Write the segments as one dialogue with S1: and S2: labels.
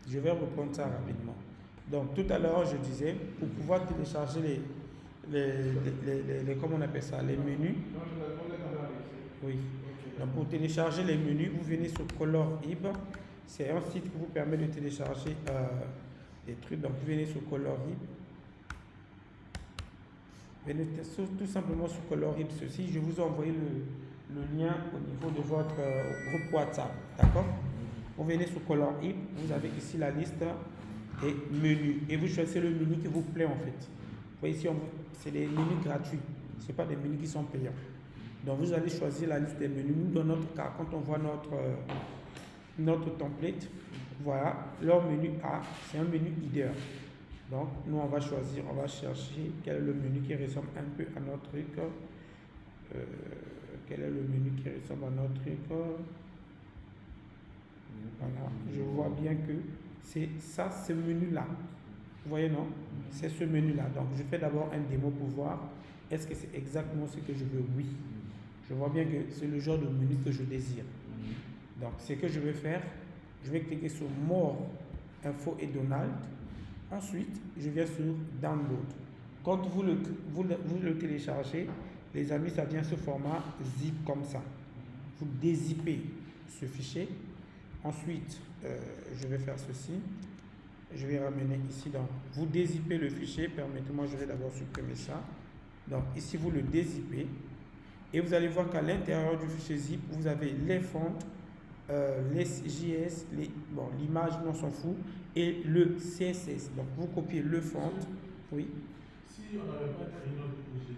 S1: Je vais reprendre ça rapidement. Donc, tout à l'heure, je disais, pour pouvoir télécharger comment on appelle ça, les menus. Oui. Donc, pour télécharger les menus, vous venez sur Colorib. C'est un site qui vous permet de télécharger des trucs. Donc, vous venez sur Colorib. Venez tout simplement sur Colorib, ceci. Je vous ai envoyé le lien au niveau de votre groupe WhatsApp. D'accord? Vous venez sur Colorib. Vous avez ici la liste des menus. Et vous choisissez le menu qui vous plaît en fait. Vous voyez ici, c'est des menus gratuits. Ce n'est pas des menus qui sont payants. Donc, vous allez choisir la liste des menus. Nous, dans notre cas, quand on voit notre template, voilà, leur menu A, c'est un menu leader. Donc, nous, on va choisir, on va chercher quel est le menu qui ressemble un peu à notre truc. Quel est le menu qui ressemble à notre truc. Voilà, je vois bien que c'est ça, ce menu-là. Vous voyez, non? C'est ce menu-là. Donc, je fais d'abord un démo pour voir est-ce que c'est exactement ce que je veux? Oui. Je vois bien que c'est le genre de menu que je désire. Donc, ce que je vais faire, je vais cliquer sur More, Info et Donald. Ensuite, je viens sur Download. Quand vous le téléchargez, les amis, ça vient ce format zip comme ça. Vous dézippez ce fichier. Ensuite, je vais faire ceci. Je vais ramener ici. Donc, vous dézippez le fichier. Permettez-moi, je vais d'abord supprimer ça. Donc, ici, vous le dézippez. Et vous allez voir qu'à l'intérieur du fichier zip, vous avez les fonts, les JS, l'image, on s'en fout, et le CSS. Donc, vous copiez le font. Oui.
S2: Si on n'avait pas créé notre projet,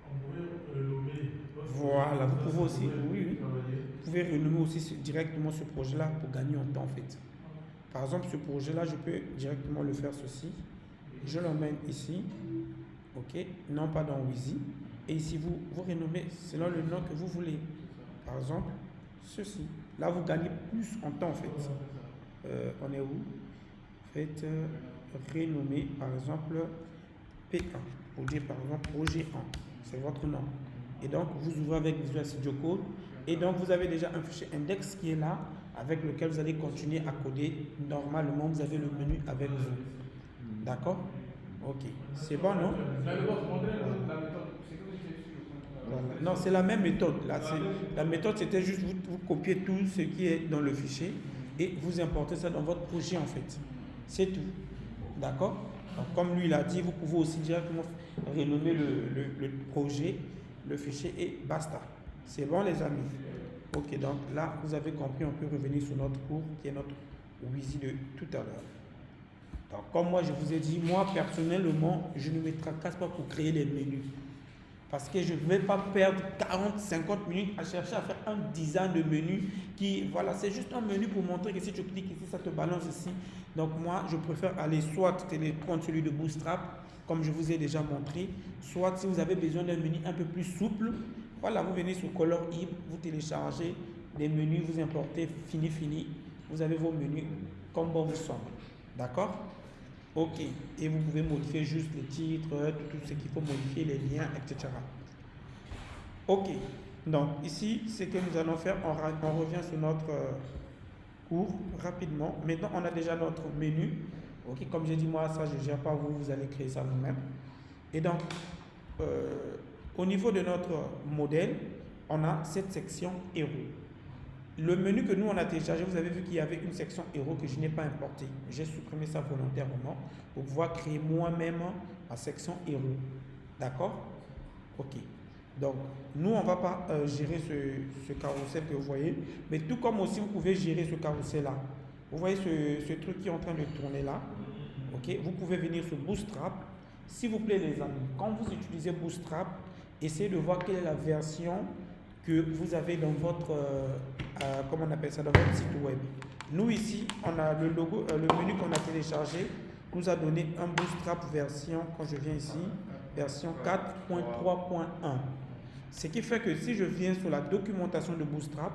S2: on pourrait renommer.
S1: Voilà, vous pouvez aussi, oui. Vous pouvez renommer aussi directement ce projet-là pour gagner en temps, en fait. Par exemple, ce projet-là, je peux directement le faire ceci. Je l'emmène ici. OK. Non pas dans Wizy. Et ici, vous renommez selon le nom que vous voulez. Par exemple, ceci. Là, vous gagnez plus en temps, en fait. On est où? Faites renommer, par exemple, P1. Pour dire, par exemple, projet 1. C'est votre nom. Et donc, vous ouvrez avec Visual Studio Code. Et donc, vous avez déjà un fichier index qui est là, avec lequel vous allez continuer à coder. Normalement, vous avez le menu avec vous. D'accord? Ok. C'est bon, non? Voilà. Non, c'est la même méthode. Là, la méthode, c'était juste vous copiez tout ce qui est dans le fichier et vous importez ça dans votre projet, en fait. C'est tout. D'accord? Donc, comme lui l'a dit, vous pouvez aussi directement renommer le projet, le fichier et basta. C'est bon, les amis? Ok, donc là, vous avez compris, on peut revenir sur notre cours qui est notre Wizy de tout à l'heure. Donc, comme moi, je vous ai dit, moi, personnellement, je ne me tracasse pas pour créer les menus. Parce que je ne vais pas perdre 40, 50 minutes à chercher à faire un design de menu qui, voilà, c'est juste un menu pour montrer que si tu cliques ici, ça te balance ici. Donc moi, je préfère aller soit prendre celui de Bootstrap, comme je vous ai déjà montré, soit si vous avez besoin d'un menu un peu plus souple, voilà, vous venez sur Colorib, vous téléchargez les menus, vous importez, fini. Vous avez vos menus comme bon vous semble. D'accord? Ok, et vous pouvez modifier juste les titres, tout ce qu'il faut modifier, les liens, etc. Ok, donc ici, ce que nous allons faire, on revient sur notre cours rapidement. Maintenant, on a déjà notre menu. Ok, comme j'ai dit, moi, ça, je ne gère pas, vous allez créer ça vous-même. Et donc, au niveau de notre modèle, on a cette section héros. Le menu que nous on a téléchargé, vous avez vu qu'il y avait une section héros que je n'ai pas importée. J'ai supprimé ça volontairement pour pouvoir créer moi-même ma section héros. D'accord? Ok. Donc, nous, on ne va pas gérer ce carrousel que vous voyez, mais tout comme aussi vous pouvez gérer ce carrousel-là. Vous voyez ce truc qui est en train de tourner là. Ok? Vous pouvez venir sur Bootstrap. S'il vous plaît, les amis, quand vous utilisez Bootstrap, essayez de voir quelle est la version que vous avez dans votre, comment on appelle ça, dans votre site web. Nous ici, on a le logo, le menu qu'on a téléchargé, nous a donné un Bootstrap version, quand je viens ici, version 4.3.1. Ce qui fait que si je viens sur la documentation de Bootstrap,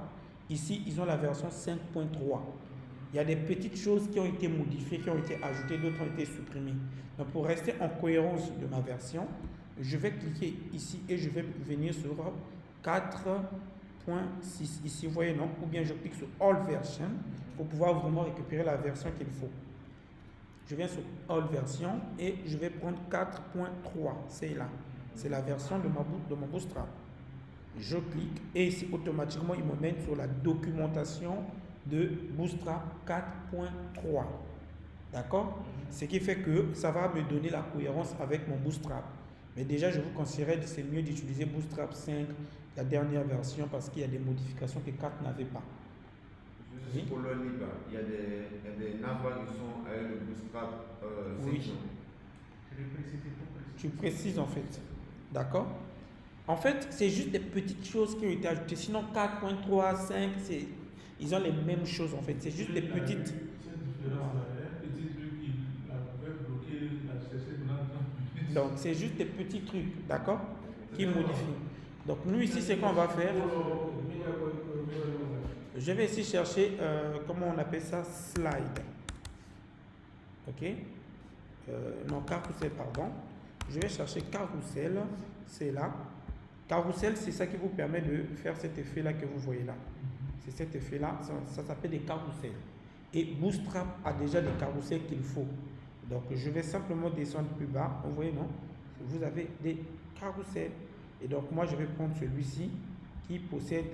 S1: ici, ils ont la version 5.3. Il y a des petites choses qui ont été modifiées, qui ont été ajoutées, d'autres ont été supprimées. Donc, pour rester en cohérence de ma version, je vais cliquer ici et je vais venir sur 4.3.1. 4.6 ici, vous voyez, non? Ou bien je clique sur All Version pour pouvoir vraiment récupérer la version qu'il faut. Je viens sur All Version et je vais prendre 4.3, c'est là. C'est la version de mon Bootstrap. Je clique et ici, automatiquement, il me mène sur la documentation de Bootstrap 4.3. D'accord? Ce qui fait que ça va me donner la cohérence avec mon Bootstrap. Mais déjà, je vous conseillerais que c'est mieux d'utiliser Bootstrap 5, la dernière version, parce qu'il y a des modifications que 4 n'avait pas.
S3: Juste pour le livre, il y a des navals qui sont avec le Bootstrap
S1: Oui. Tu précises en fait. D'accord? En fait, c'est juste des petites choses qui ont été ajoutées. Sinon, 4.3, 5, ils ont les mêmes choses en fait. C'est juste des petites.
S2: Cette différence-là, un petit truc qui pouvait bloquer la chercher pendant 30 minutes.
S1: Donc, c'est juste des petits trucs, d'accord? Qui modifient. Donc, nous ici, c'est qu'on va faire. Je vais ici chercher, comment on appelle ça? Slide. Ok? Non, carrousel, pardon. Je vais chercher carrousel. C'est là. Carrousel, c'est ça qui vous permet de faire cet effet-là que vous voyez là. C'est cet effet-là. Ça s'appelle des carousels. Et Bootstrap a déjà des carousels qu'il faut. Donc, je vais simplement descendre plus bas. Vous voyez, non? Vous avez des carousels. Et donc, moi, je vais prendre celui-ci qui possède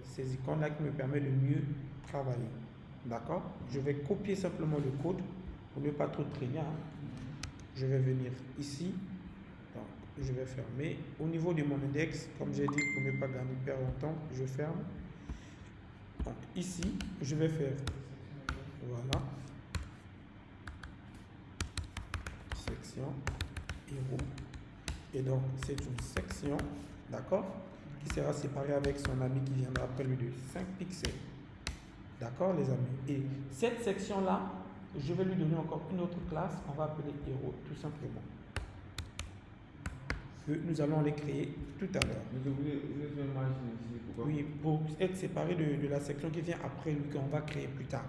S1: ces icônes-là qui me permet de mieux travailler. D'accord? Je vais copier simplement le code pour ne pas trop traîner. Hein. Je vais venir ici. Donc, je vais fermer. Au niveau de mon index, comme j'ai dit, pour ne pas gagner perdre longtemps, je ferme. Donc, ici, je vais faire. Voilà. Section. Héros. Et donc, c'est une section. D'accord? Qui sera séparée avec son ami qui viendra après lui de 5 pixels. D'accord, les amis? Et cette section-là, je vais lui donner encore une autre classe qu'on va appeler héros, tout simplement. Que nous allons les créer tout à l'heure.
S3: Vous voulez faire une marge ici, pourquoi?
S1: Oui, pour être séparé de la section qui vient après lui, qu'on va créer plus tard.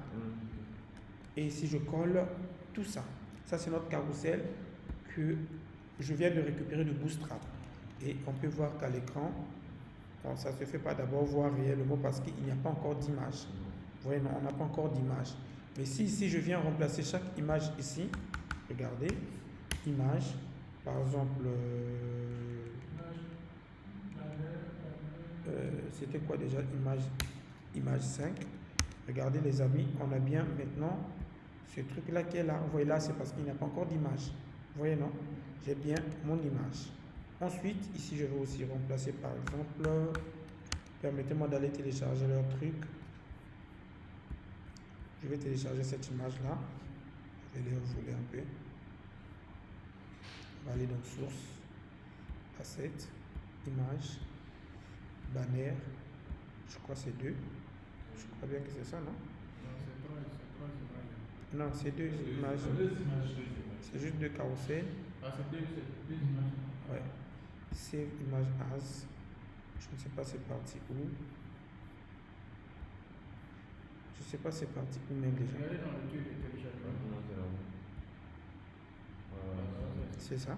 S1: Et si je colle tout ça, ça c'est notre carrousel que je viens de récupérer de Bootstrap. Et on peut voir qu'à l'écran, bon, ça ne se fait pas d'abord voir réellement parce qu'il n'y a pas encore d'image. Vous voyez, non, on n'a pas encore d'image. Mais si ici je viens remplacer chaque image ici, regardez, image, par exemple, c'était quoi déjà image 5. Regardez les amis, on a bien maintenant ce truc-là qui est là. Vous voyez là, c'est parce qu'il n'y a pas encore d'image. Vous voyez, non? J'ai bien mon image. Ensuite, ici, je vais aussi remplacer par exemple, permettez-moi d'aller télécharger leur truc. Je vais télécharger cette image-là. Je vais les revoler un peu. On va aller dans source, asset, image, banner. Je crois que c'est 2. Je crois bien que c'est ça, non? Non, c'est 2 images. C'est juste 2 carousels.
S2: Ah, c'est deux images.
S1: Ouais. Save image as. Je ne sais pas c'est parti où. Je ne sais pas c'est parti où même déjà. C'est ça?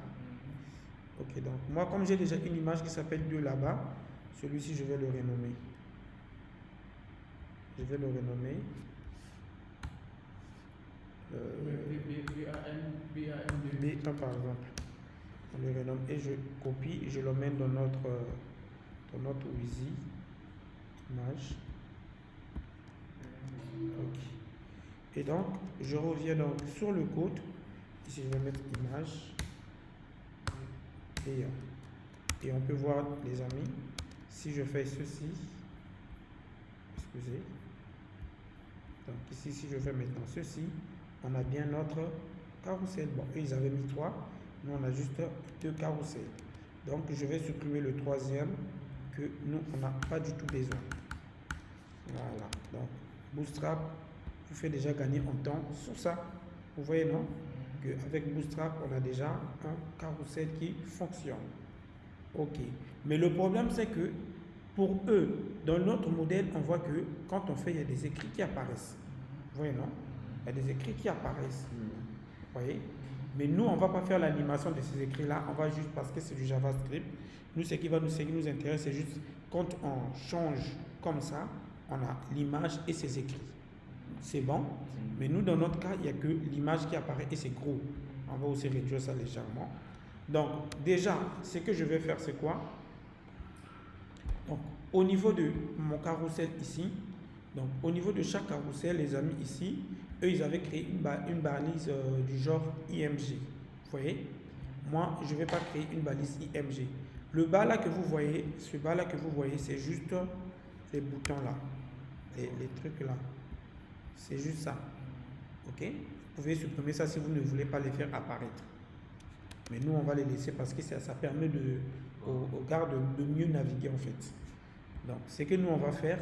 S1: Ok, donc moi comme j'ai déjà une image qui s'appelle 2 là-bas, celui-ci je vais le renommer. Je vais le renommer. B1 par exemple. On le renomme et je copie et je l'emmène dans notre Wheezy image. Ok. Et donc je reviens donc sur le code. Ici je vais mettre image et on peut voir les amis si je fais ceci. Excusez. Donc ici si je fais maintenant ceci, on a bien notre carrousel. Bon, eux, ils avaient mis 3, nous on a juste 2 carousels. Donc je vais supprimer le troisième que nous on n'a pas du tout besoin. Voilà, donc Bootstrap vous fait déjà gagner en temps sur ça. Vous voyez, non? Qu'avec Bootstrap on a déjà un carrousel qui fonctionne. Ok, mais le problème c'est que pour eux, dans notre modèle, on voit que quand on fait, il y a des écrits qui apparaissent. Vous voyez, non? Il y a des écrits qui apparaissent. Vous voyez? Mais nous, on ne va pas faire l'animation de ces écrits-là. On va juste, parce que c'est du JavaScript, nous, ce qui nous intéresse, c'est juste quand on change comme ça, on a l'image et ses écrits. C'est bon, mais nous, dans notre cas, il n'y a que l'image qui apparaît et c'est gros. On va aussi réduire ça légèrement. Donc, déjà, ce que je vais faire, c'est quoi? Donc, au niveau de mon carrousel ici, donc au niveau de chaque carrousel, les amis ici, eux, ils avaient créé une balise du genre IMG. Vous voyez? Moi, je ne vais pas créer une balise IMG. Le bas là que vous voyez, ce bas là que vous voyez, c'est juste les boutons là, les trucs là. C'est juste ça. Ok? Vous pouvez supprimer ça si vous ne voulez pas les faire apparaître. Mais nous, on va les laisser parce que ça permet aux gardes de mieux naviguer en fait. Donc, ce que nous, on va faire,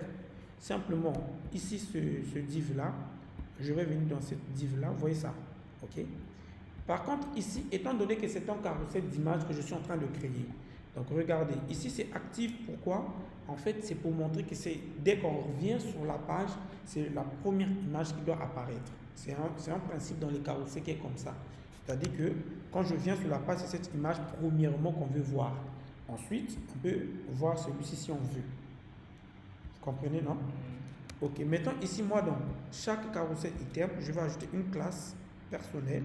S1: simplement, ici, ce div là, je vais venir dans cette div là, vous voyez ça? Ok? Par contre, ici, étant donné que c'est un carrousel d'images que je suis en train de créer, donc regardez, ici c'est actif, pourquoi? En fait, c'est pour montrer que dès qu'on revient sur la page, c'est la première image qui doit apparaître. C'est un principe dans les carrousels qui est comme ça. C'est-à-dire que quand je viens sur la page, c'est cette image premièrement qu'on veut voir. Ensuite, on peut voir celui-ci si on veut. Vous comprenez, non? Ok, maintenant ici, moi, dans chaque carrousel item, je vais ajouter une classe personnelle,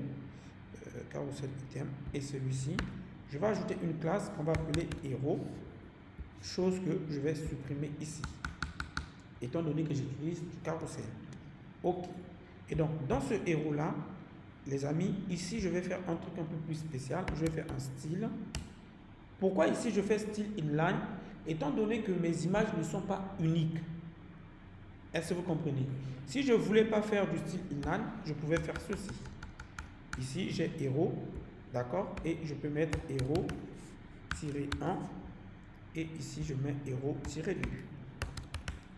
S1: carrousel item, et celui-ci. Je vais ajouter une classe qu'on va appeler héros, chose que je vais supprimer ici, étant donné que j'utilise du carrousel. Ok. Et donc, dans ce héros-là, les amis, ici, je vais faire un truc un peu plus spécial. Je vais faire un style. Pourquoi ici, je fais style inline? Étant donné que mes images ne sont pas uniques. Est-ce que vous comprenez? Si je ne voulais pas faire du style inline, je pouvais faire ceci. Ici, j'ai héros, d'accord? Et je peux mettre héros-1. Et ici, je mets héros-2.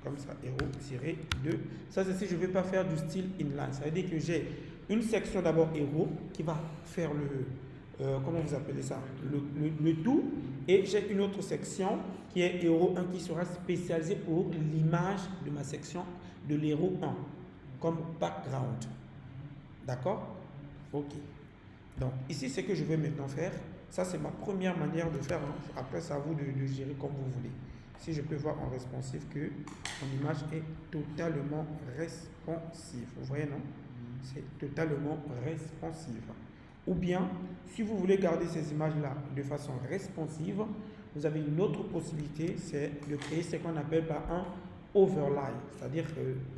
S1: Comme ça, héros-2. Ça, c'est si je ne veux pas faire du style inline. Ça veut dire que j'ai une section d'abord héros qui va faire comment vous appelez ça? Le tout. Et j'ai une autre section qui est héros 1 qui sera spécialisée pour l'image de ma section de l'héros 1 comme background. D'accord? Ok. Donc ici, ce que je vais maintenant faire, ça c'est ma première manière de faire. Après, c'est à vous de gérer comme vous voulez. Si je peux voir en responsive que mon image est totalement responsive. Vous voyez, non? C'est totalement responsive. Ou bien, si vous voulez garder ces images-là de façon responsive, vous avez une autre possibilité, c'est de créer ce qu'on appelle un overlay. C'est-à-dire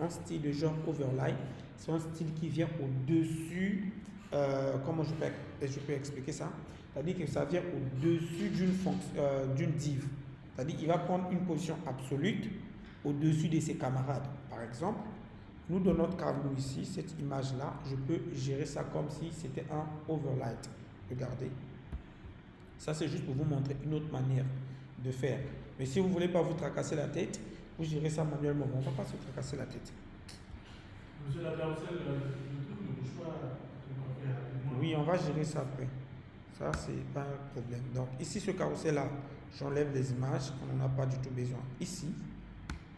S1: un style de genre overlay, c'est un style qui vient au-dessus, comment je peux expliquer ça? C'est-à-dire que ça vient au-dessus d'une div. C'est-à-dire qu'il va prendre une position absolue au-dessus de ses camarades. Par exemple, nous, dans notre cas, nous ici, cette image-là, je peux gérer ça comme si c'était un overlay. Regardez. Ça, c'est juste pour vous montrer une autre manière de faire. Mais si vous ne voulez pas vous tracasser la tête, vous gérez ça manuellement. On ne va pas se tracasser la tête.
S2: Monsieur la carrousel, le truc ne bouge pas.
S1: Oui, on va gérer ça après. Ça, c'est pas un problème. Donc, ici, ce carrousel-là, j'enlève les images. On n'en a pas du tout besoin. Ici,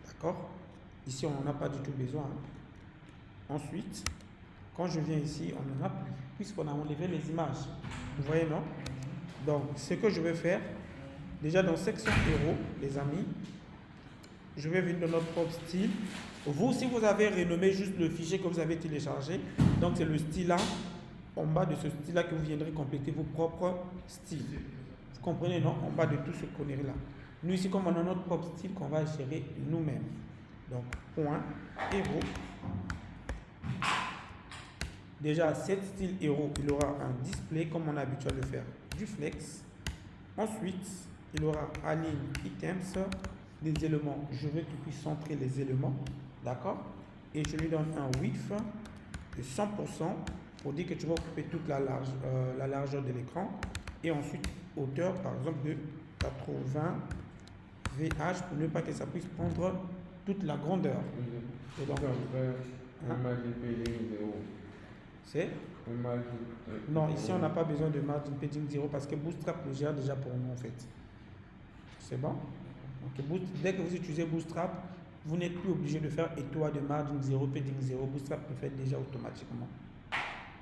S1: d'accord? Ici, on n'en a pas du tout besoin. Ensuite, quand je viens ici, on n'en a plus, puisqu'on a enlevé les images. Vous voyez, non? Donc, ce que je vais faire, déjà dans section héros, les amis, je vais venir dans notre propre style. Vous, si vous avez renommé juste le fichier que vous avez téléchargé, donc c'est le style là, en bas de ce style là que vous viendrez compléter vos propres styles. Vous comprenez, non? En bas de tout ce connerie là. Nous ici, comme on a notre propre style qu'on va gérer nous-mêmes. Donc, point héros. Déjà, cet style héros, il aura un display comme on a l'habitude de faire du flex. Ensuite, il aura align items, des éléments. Je veux qu'il puisse centrer les éléments. D'accord? Et je lui donne un width de 100% pour dire que tu vas occuper toute la largeur de l'écran. Et ensuite, hauteur, par exemple, de 80 VH pour ne pas que ça puisse prendre toute la grandeur. Et donc, c'est non, ici on n'a pas besoin de margin padding 0 parce que Bootstrap le gère déjà pour nous en fait. C'est bon? Donc, dès que vous utilisez Bootstrap, vous n'êtes plus obligé de faire étoile de margin 0, padding 0. Bootstrap le fait déjà automatiquement.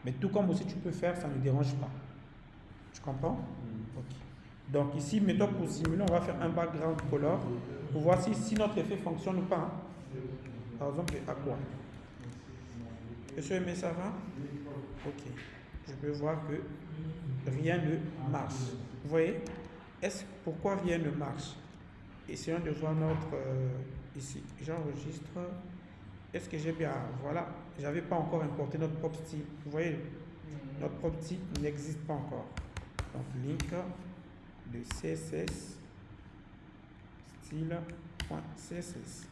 S1: Mais tout comme aussi tu peux faire, ça ne dérange pas. Tu comprends? Ok. Donc ici, mettons pour simuler, on va faire un background color pour voir si notre effet fonctionne ou pas. Hein. Par exemple, à quoi? Monsieur Aimé, ça va? Ok. Je peux voir que rien ne marche. Vous voyez? Pourquoi rien ne marche? Essayons de voir notre... ici, j'enregistre. Est-ce que j'ai bien... Voilà. J'avais pas encore importé notre propre style. Vous voyez? Notre propre style n'existe pas encore. Donc, link de CSS style.css.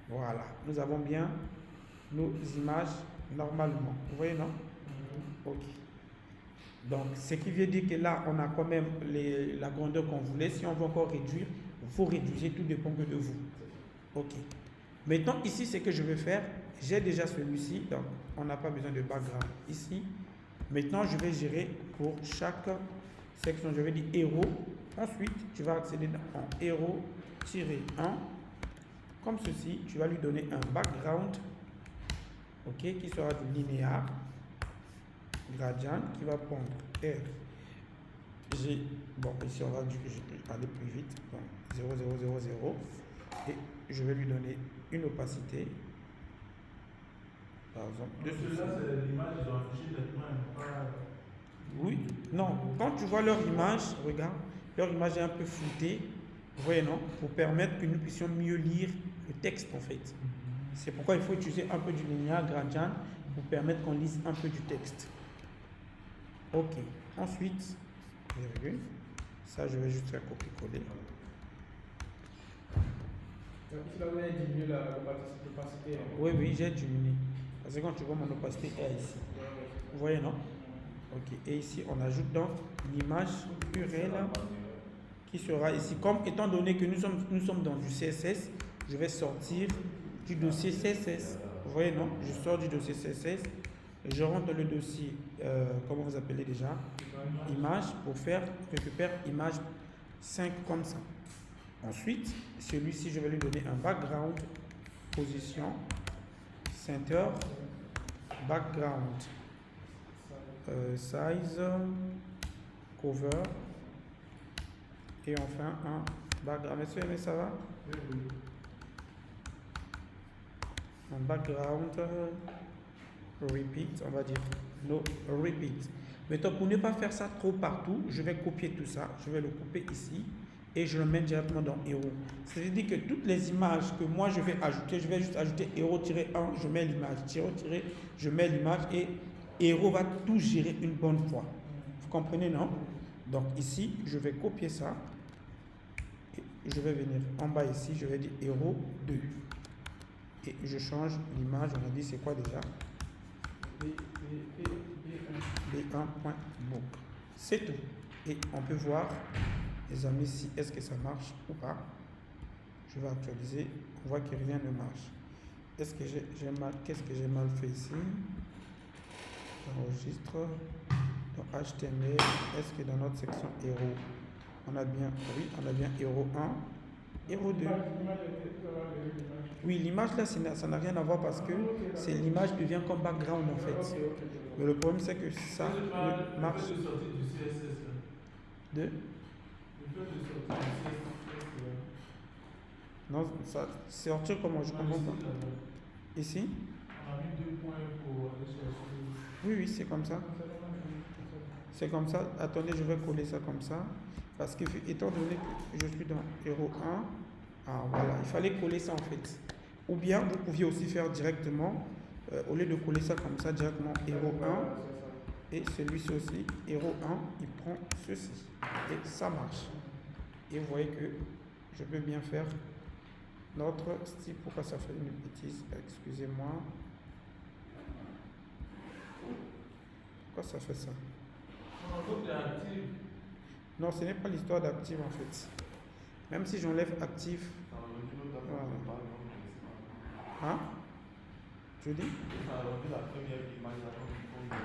S1: Voilà. Nous avons bien nos images normalement. Vous voyez, non? Ok. Donc, ce qui veut dire que là, on a quand même la grandeur qu'on voulait. Si on veut encore réduire, vous réduisez, tout dépend que de vous. Ok. Maintenant, ici, ce que je vais faire, j'ai déjà celui-ci, donc on n'a pas besoin de background ici. Maintenant, je vais gérer pour chaque section, je vais dire héros. Ensuite, tu vas accéder en héros-1. Comme ceci, tu vas lui donner un background, ok, qui sera du linéaire, gradient, qui va prendre R, G, bon, ici on va aller plus vite, donc 0, 0, 0, 0, et je vais lui donner une opacité, par exemple, de ceci.
S2: Là, c'est l'image, ils ont affiché nettement.
S1: Oui, non, quand tu vois leur image, regarde, leur image est un peu floutée, vous voyez, non, pour permettre que nous puissions mieux lire le texte en fait. C'est pourquoi il faut utiliser un peu du linéaire gradient pour permettre qu'on lise un peu du texte. Ok. Ensuite, virgule. Ça, je vais juste faire copier-coller.
S4: Là, vous avez diminué l'opacité.
S1: Oui, oui, j'ai diminué. Parce que quand tu vois mon opacité est ici. Vous voyez, non? Ok. Et ici, on ajoute donc l'image URL qui sera ici. Comme étant donné que nous sommes dans du CSS, je vais sortir du dossier CSS. Vous voyez, non? Je sors du dossier CSS et je rentre dans le dossier, comment vous appelez déjà? Image, pour faire récupère image 5 comme ça. Ensuite, celui-ci, je vais lui donner un background, position, center, background, size, cover, et enfin un background. Monsieur, mais ça va? Un background, repeat, on va dire, no repeat. Maintenant, pour ne pas faire ça trop partout, je vais copier tout ça, je vais le couper ici et je le mets directement dans héros. C'est-à-dire que toutes les images que moi je vais ajouter, je vais juste ajouter héros-1, je mets l'image, je mets l'image et héros va tout gérer une bonne fois. Vous comprenez, non? Donc ici, je vais copier ça et je vais venir en bas ici, je vais dire héros 2 et je change l'image, on a dit c'est quoi déjà? B1.book. C'est tout. Et on peut voir, les amis, si est-ce que ça marche ou pas. Je vais actualiser. On voit que rien ne marche. Est-ce que j'ai mal? Qu'est-ce que j'ai mal fait ici? Enregistre. Dans HTML. Est-ce que dans notre section héros, on a bien, oui, on a bien héros 1, héros 2. Oui, l'image là, ça n'a rien à voir parce que c'est l'image devient comme background en fait. Mais le problème c'est que ça marche. De non, ça sortir comment je comprends pas. Ici?
S2: On a mis 2 points pour aller chercher.
S1: Oui, oui, c'est comme ça. C'est comme ça. Attendez, je vais coller ça comme ça. Parce que étant donné que je suis dans héros 1, ah voilà, il fallait coller ça en fait. Ou bien vous pouviez aussi faire directement, au lieu de coller ça comme ça, directement héros 1 et celui-ci aussi, héros 1, il prend ceci et ça marche. Et vous voyez que je peux bien faire notre style. Pourquoi ça fait une bêtise? Excusez-moi. Pourquoi ça fait ça? Non, ce n'est pas l'histoire d'active en fait. Même si j'enlève actif. Voilà. Hein? Je dis?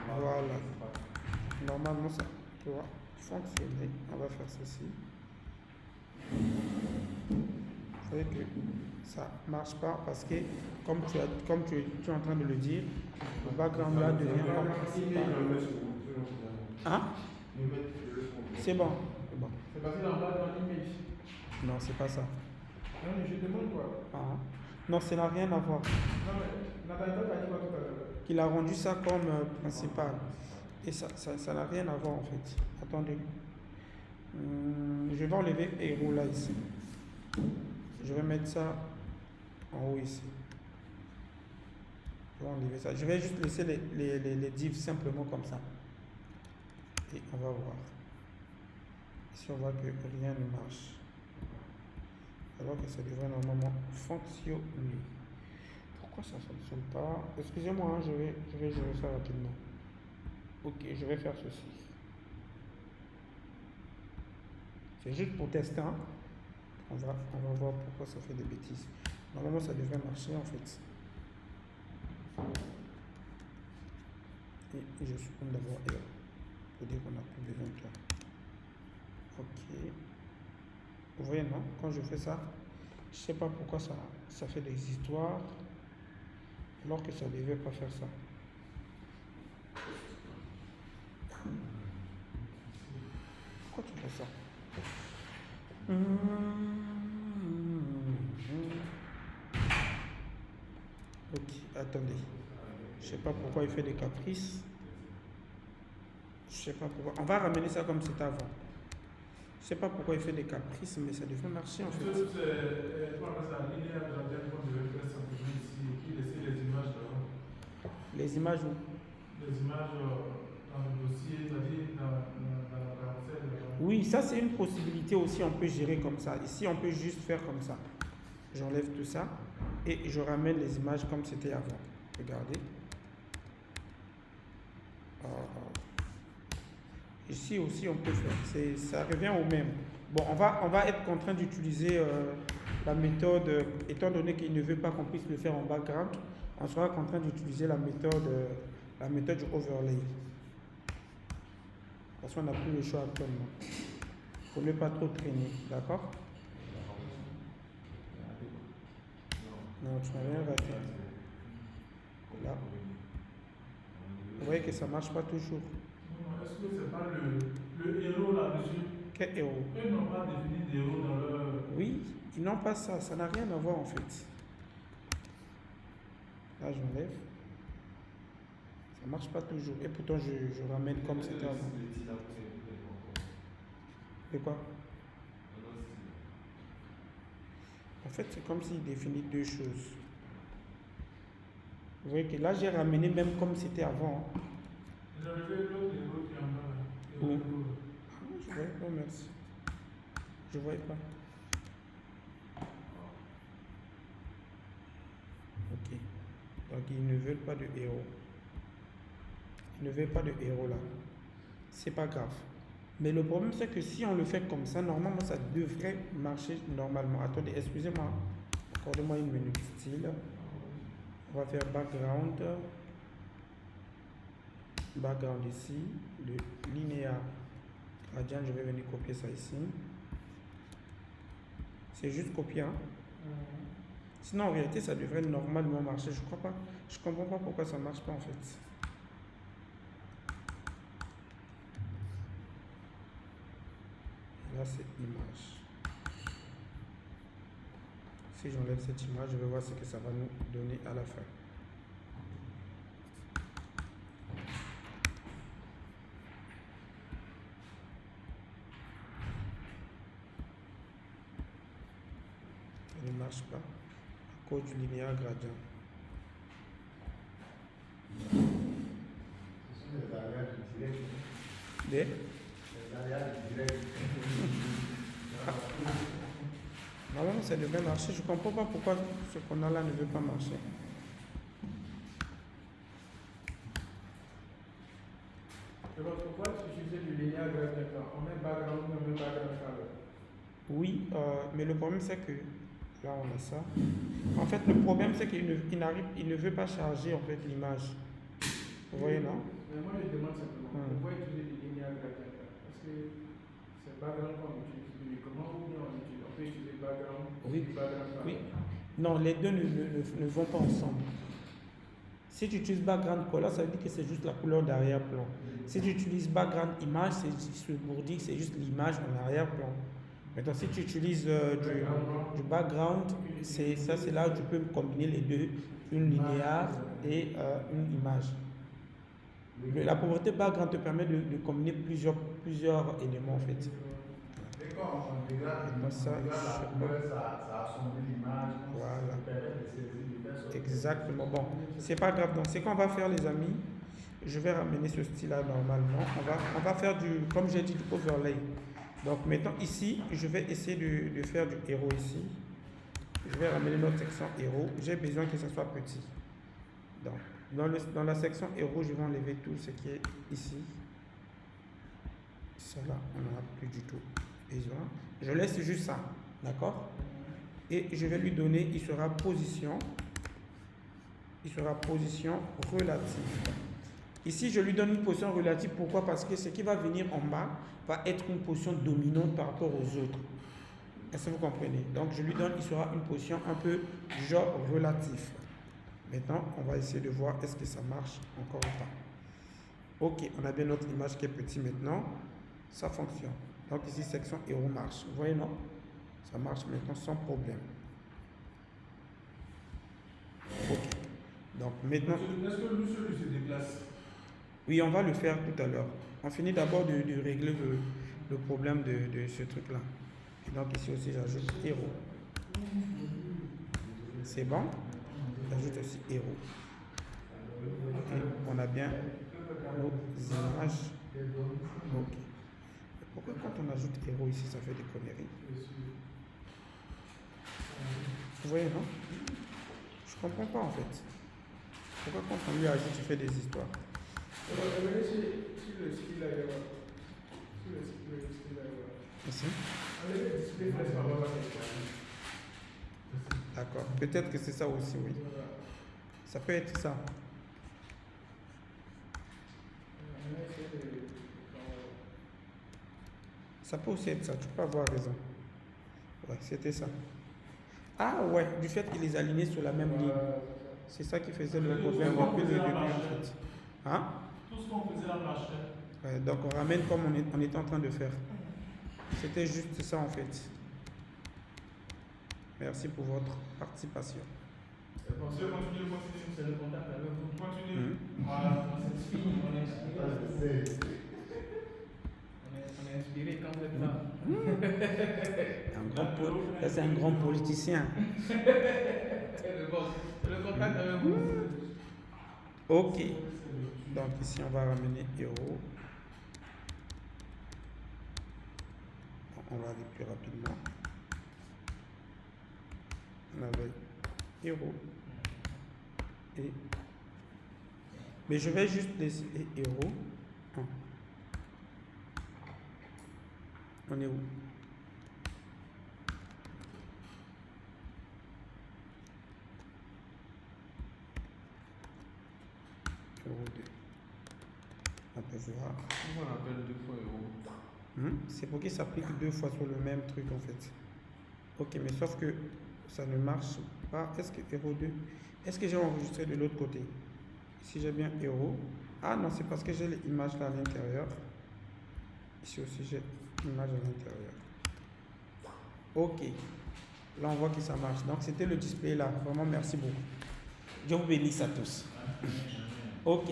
S1: Voilà. Normalement, ça doit fonctionner. On va faire ceci. Vous voyez que ça ne marche pas parce que, comme tu es en train de le dire, le background là devient comme... Hein? C'est bon. C'est bon.
S4: C'est parce qu'il est en bas dans l'image.
S1: Non, c'est pas ça.
S4: Non, mais je demande quoi.
S1: Ah. Non, ça n'a rien à voir.
S4: Non, mais Nathalie a dit quoi tout à l'heure?
S1: Qu'il a rendu ça comme principal. Et ça n'a rien à voir en fait. Attendez. Je vais enlever héros là ici. Je vais mettre ça en haut ici. Je vais enlever ça. Je vais juste laisser les divs simplement comme ça. Et on va voir. Ici on voit que rien ne marche. Alors que ça devrait normalement fonctionner. Pourquoi ça ne fonctionne pas? Excusez-moi, hein, je vais gérer ça rapidement. Ok, je vais faire ceci. C'est juste pour tester. Hein. On va voir pourquoi ça fait des bêtises. Normalement, ça devrait marcher en fait. Et je supprime d'abord R pour dire qu'on n'a plus besoin de toi. Ok. Vous voyez, non? Quand je fais ça, je ne sais pas pourquoi ça fait des histoires alors que ça ne devait pas faire ça. Pourquoi tu fais ça? Ok, attendez. Je ne sais pas pourquoi il fait des caprices. Je ne sais pas pourquoi. On va ramener ça comme c'était avant. Je ne sais pas pourquoi il fait des caprices, mais ça devrait marcher en fait.
S2: C'est quoi ça? Linéaire gradient qu'on devait faire simplement ici et puis laisser les images là.
S1: Les images où?
S2: Les images dans le dossier, c'est-à-dire dans la carrousel.
S1: Oui, ça c'est une possibilité aussi, on peut gérer comme ça. Ici, on peut juste faire comme ça. J'enlève tout ça et je ramène les images comme c'était avant. Regardez. Ici aussi, on peut faire. Ça revient au même. Bon, on va être contraint d'utiliser la méthode, étant donné qu'il ne veut pas qu'on puisse le faire en background, on sera contraint d'utiliser la méthode du overlay. Parce qu'on n'a plus le choix actuellement. Pour ne pas trop traîner, d'accord? Non, tu n'as rien raté. Là. Vous voyez que ça ne marche pas toujours.
S2: Non, est-ce que c'est pas le héros là-dessus?
S1: Quel héros?
S2: Eux n'ont pas défini d'héros dans leur...
S1: Oui, ils n'ont pas ça. Ça n'a rien à voir en fait. Là, j'enlève. Ça ne marche pas toujours. Et pourtant, je ramène comme c'était avant. Et quoi? En fait, c'est comme s'il définit deux choses. Vous voyez que là, j'ai ramené même comme c'était avant.
S2: J'ai enlevé l'autre héros qui est en bas là.
S1: Où? Je voyais pas, merci. Je voyais pas. Ok. Donc, ils ne veulent pas de héros. Ils ne veulent pas de héros là. C'est pas grave. Mais le problème, c'est que si on le fait comme ça, normalement, ça devrait marcher normalement. Attendez, excusez-moi. Accordez-moi une minute style. On va faire background. Background ici. Le linéaire gradient, je vais venir copier ça ici. C'est juste copier. Hein? Sinon, en réalité, ça devrait normalement marcher. Je crois pas. Je comprends pas pourquoi ça marche pas en fait. Là, c'est image. Si j'enlève cette image, je vais voir ce que ça va nous donner à la fin. Ça ne marche pas à cause du linéaire gradient. Des? Normalement, ça devrait marcher. Je ne comprends pas pourquoi ce qu'on a là ne veut pas marcher.
S4: Pourquoi tu utilises du linéaire gradient? On met background, on met background color.
S1: Oui, mais le problème c'est que là on a ça. En fait, le problème c'est qu'il ne veut pas charger en fait l'image. Vous voyez, non?
S4: Mais moi je demande simplement, pourquoi utiliser du linéaire gradient? Parce que c'est background qu'on utilise uniquement ou bien on peut utiliser background,
S1: Oui.
S4: background color.
S1: Oui. Non, les deux ne vont pas ensemble. Si tu utilises background color, ça veut dire que c'est juste la couleur d'arrière-plan. Si tu utilises background image, c'est pour dire que c'est juste l'image en arrière-plan. Maintenant, si tu utilises du background, c'est là où tu peux combiner les deux, une linéaire et une image. La propriété background te permet de combiner plusieurs éléments en fait.
S5: Et quand on regarde
S1: Ça
S5: assombrit l'image,
S1: voilà.
S5: ça permet de saisir les
S1: Exactement. Bon, c'est pas grave. Donc, c'est qu'on va faire, les amis. Je vais ramener ce style-là normalement. On va faire comme j'ai dit, du overlay. Donc, maintenant, ici, je vais essayer de faire du héros ici. Je vais ramener notre section héros. J'ai besoin que ce soit petit. Donc, dans la section héros, je vais enlever tout ce qui est ici. Cela, on n'en a plus du tout besoin. Je laisse juste ça. D'accord? Et je vais lui donner, il sera position relative. Ici, je lui donne une position relative. Pourquoi? Parce que ce qui va venir en bas va être une position dominante par rapport aux autres. Est-ce que vous comprenez? Donc, je lui donne, il sera une position un peu genre relatif. Maintenant, on va essayer de voir est-ce que ça marche encore ou pas. Ok, on a bien notre image qui est petite maintenant. Ça fonctionne. Donc, ici, section héros marche. Vous voyez, non? Ça marche maintenant sans problème. Ok. Donc, maintenant...
S2: Est-ce que lui se déplace?
S1: Oui, on va le faire tout à l'heure. On finit d'abord de régler le problème de ce truc-là. Et donc, ici aussi, j'ajoute héros. C'est bon? J'ajoute aussi héros. Et on a bien nos images. Ok. Pourquoi quand on ajoute héros ici, ça fait des conneries? Vous voyez, non? Je comprends pas en fait. Pourquoi quand on lui ajoute, il fait des histoires?
S4: Regardez si le style là,
S1: Ici?
S4: enlevez le display flash par là.
S1: D'accord. Peut-être que c'est ça aussi, oui. Ça peut être ça. Ça peut aussi être ça, tu peux avoir raison. Ouais, c'était ça. Ah ouais, du fait qu'il les alignait sur la même ligne. C'est ça qui faisait le problème depuis le début en fait. Hein?
S2: Tout ce qu'on faisait là marchait.
S1: Ouais, donc on ramène comme on était en train de faire. C'était juste ça en fait. Merci pour votre participation.
S2: Monsieur, continue.
S4: C'est le contact avec vous.
S2: Continue.
S4: Voilà, c'est fini, on est inspiré. On est inspiré quand vous êtes là.
S1: Ça, c'est un grand politicien.
S4: C'est le contact avec vous.
S1: Ok. Donc ici on va ramener héros. On va aller plus rapidement. On avait héros. Mais je vais juste laisser héros. On est où? Héros 2. On peut voir.
S3: Pourquoi on appelle 2 fois héros?
S1: C'est pour qu'il s'applique 2 fois sur le même truc en fait. Ok, mais sauf que ça ne marche pas. Est-ce que héros 2? Est-ce que j'ai enregistré de l'autre côté? Ici j'ai bien héros. Ah non, c'est parce que j'ai l'image là à l'intérieur. Ici aussi j'ai l'image à l'intérieur. Ok. Là on voit que ça marche. Donc c'était le display là. Vraiment merci beaucoup. Dieu vous bénisse à tous. Ok.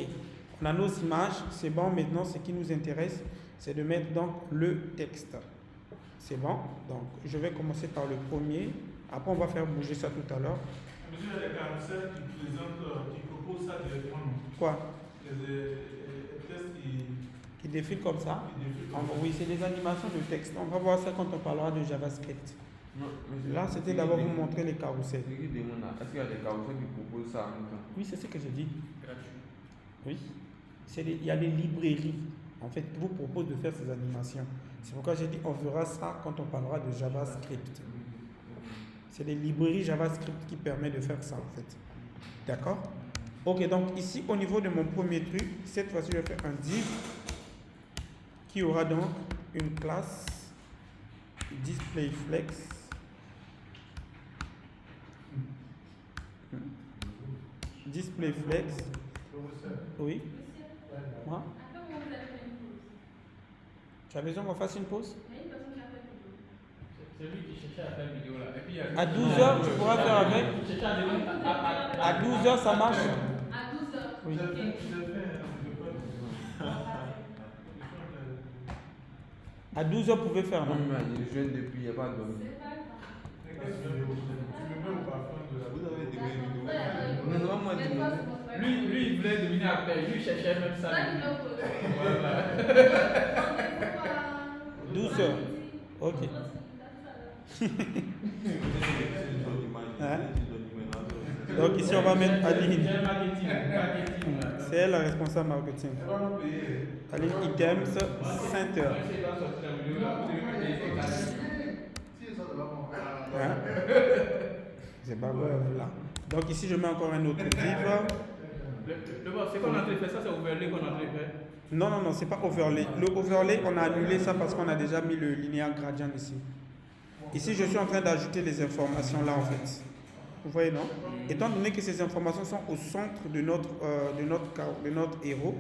S1: On a nos images. C'est bon. Maintenant ce qui nous intéresse, c'est de mettre donc le texte. C'est bon. Donc je vais commencer par le premier. Après on va faire bouger ça tout à l'heure.
S2: Monsieur, il y a des carousels qui proposent ça directement.
S1: Quoi?
S2: Les tests
S1: Qui défilent comme ça?
S2: qui défilent.
S1: Oui, c'est des animations de texte. On va voir ça quand on parlera de JavaScript.
S3: Non,
S1: Là, c'était d'abord vous montrer les carousels.
S3: Est-ce qu'il y a des carousels qui proposent ça en même temps?
S1: Oui, c'est ce que j'ai dit.
S4: Gratuit.
S1: Oui. Il y a des librairies, en fait, qui vous proposent de faire ces animations. C'est pourquoi j'ai dit on verra ça quand on parlera de JavaScript. C'est les librairies JavaScript qui permettent de faire ça, en fait. D'accord? Ok, donc ici, au niveau de mon premier truc, cette fois-ci, je vais faire un div qui aura donc une classe displayFlex. Display flex. Oui. Moi? Tu as besoin qu'on fasse une pause?
S4: C'est lui qui cherchait à faire vidéo là. Et puis,
S1: À 12h, tu pourras faire avec. À 12h, ça marche?
S6: À 12h.
S1: Oui. À 12h, vous pouvez faire, non?
S3: Il jeûne depuis, il n'y a pas de. Vous avez des vidéos. Non, non, moi,
S4: lui, il voulait devenir acteur. Lui, il cherchait même ça. Voilà.
S1: 12h. Ok. Hein? Donc ici, on va mettre Aline. C'est elle la responsable marketing. Aline Items, Center. Hein? C'est pas grave là. Donc ici, je mets encore un autre div.
S4: C'est qu'on a fait ça, c'est overlay qu'on a fait.
S1: Non, non, non, c'est pas overlay. Le overlay, on a annulé ça parce qu'on a déjà mis le linéaire gradient ici. Ici, je suis en train d'ajouter les informations là en fait. Vous voyez, non? Étant donné que ces informations sont au centre de notre héros,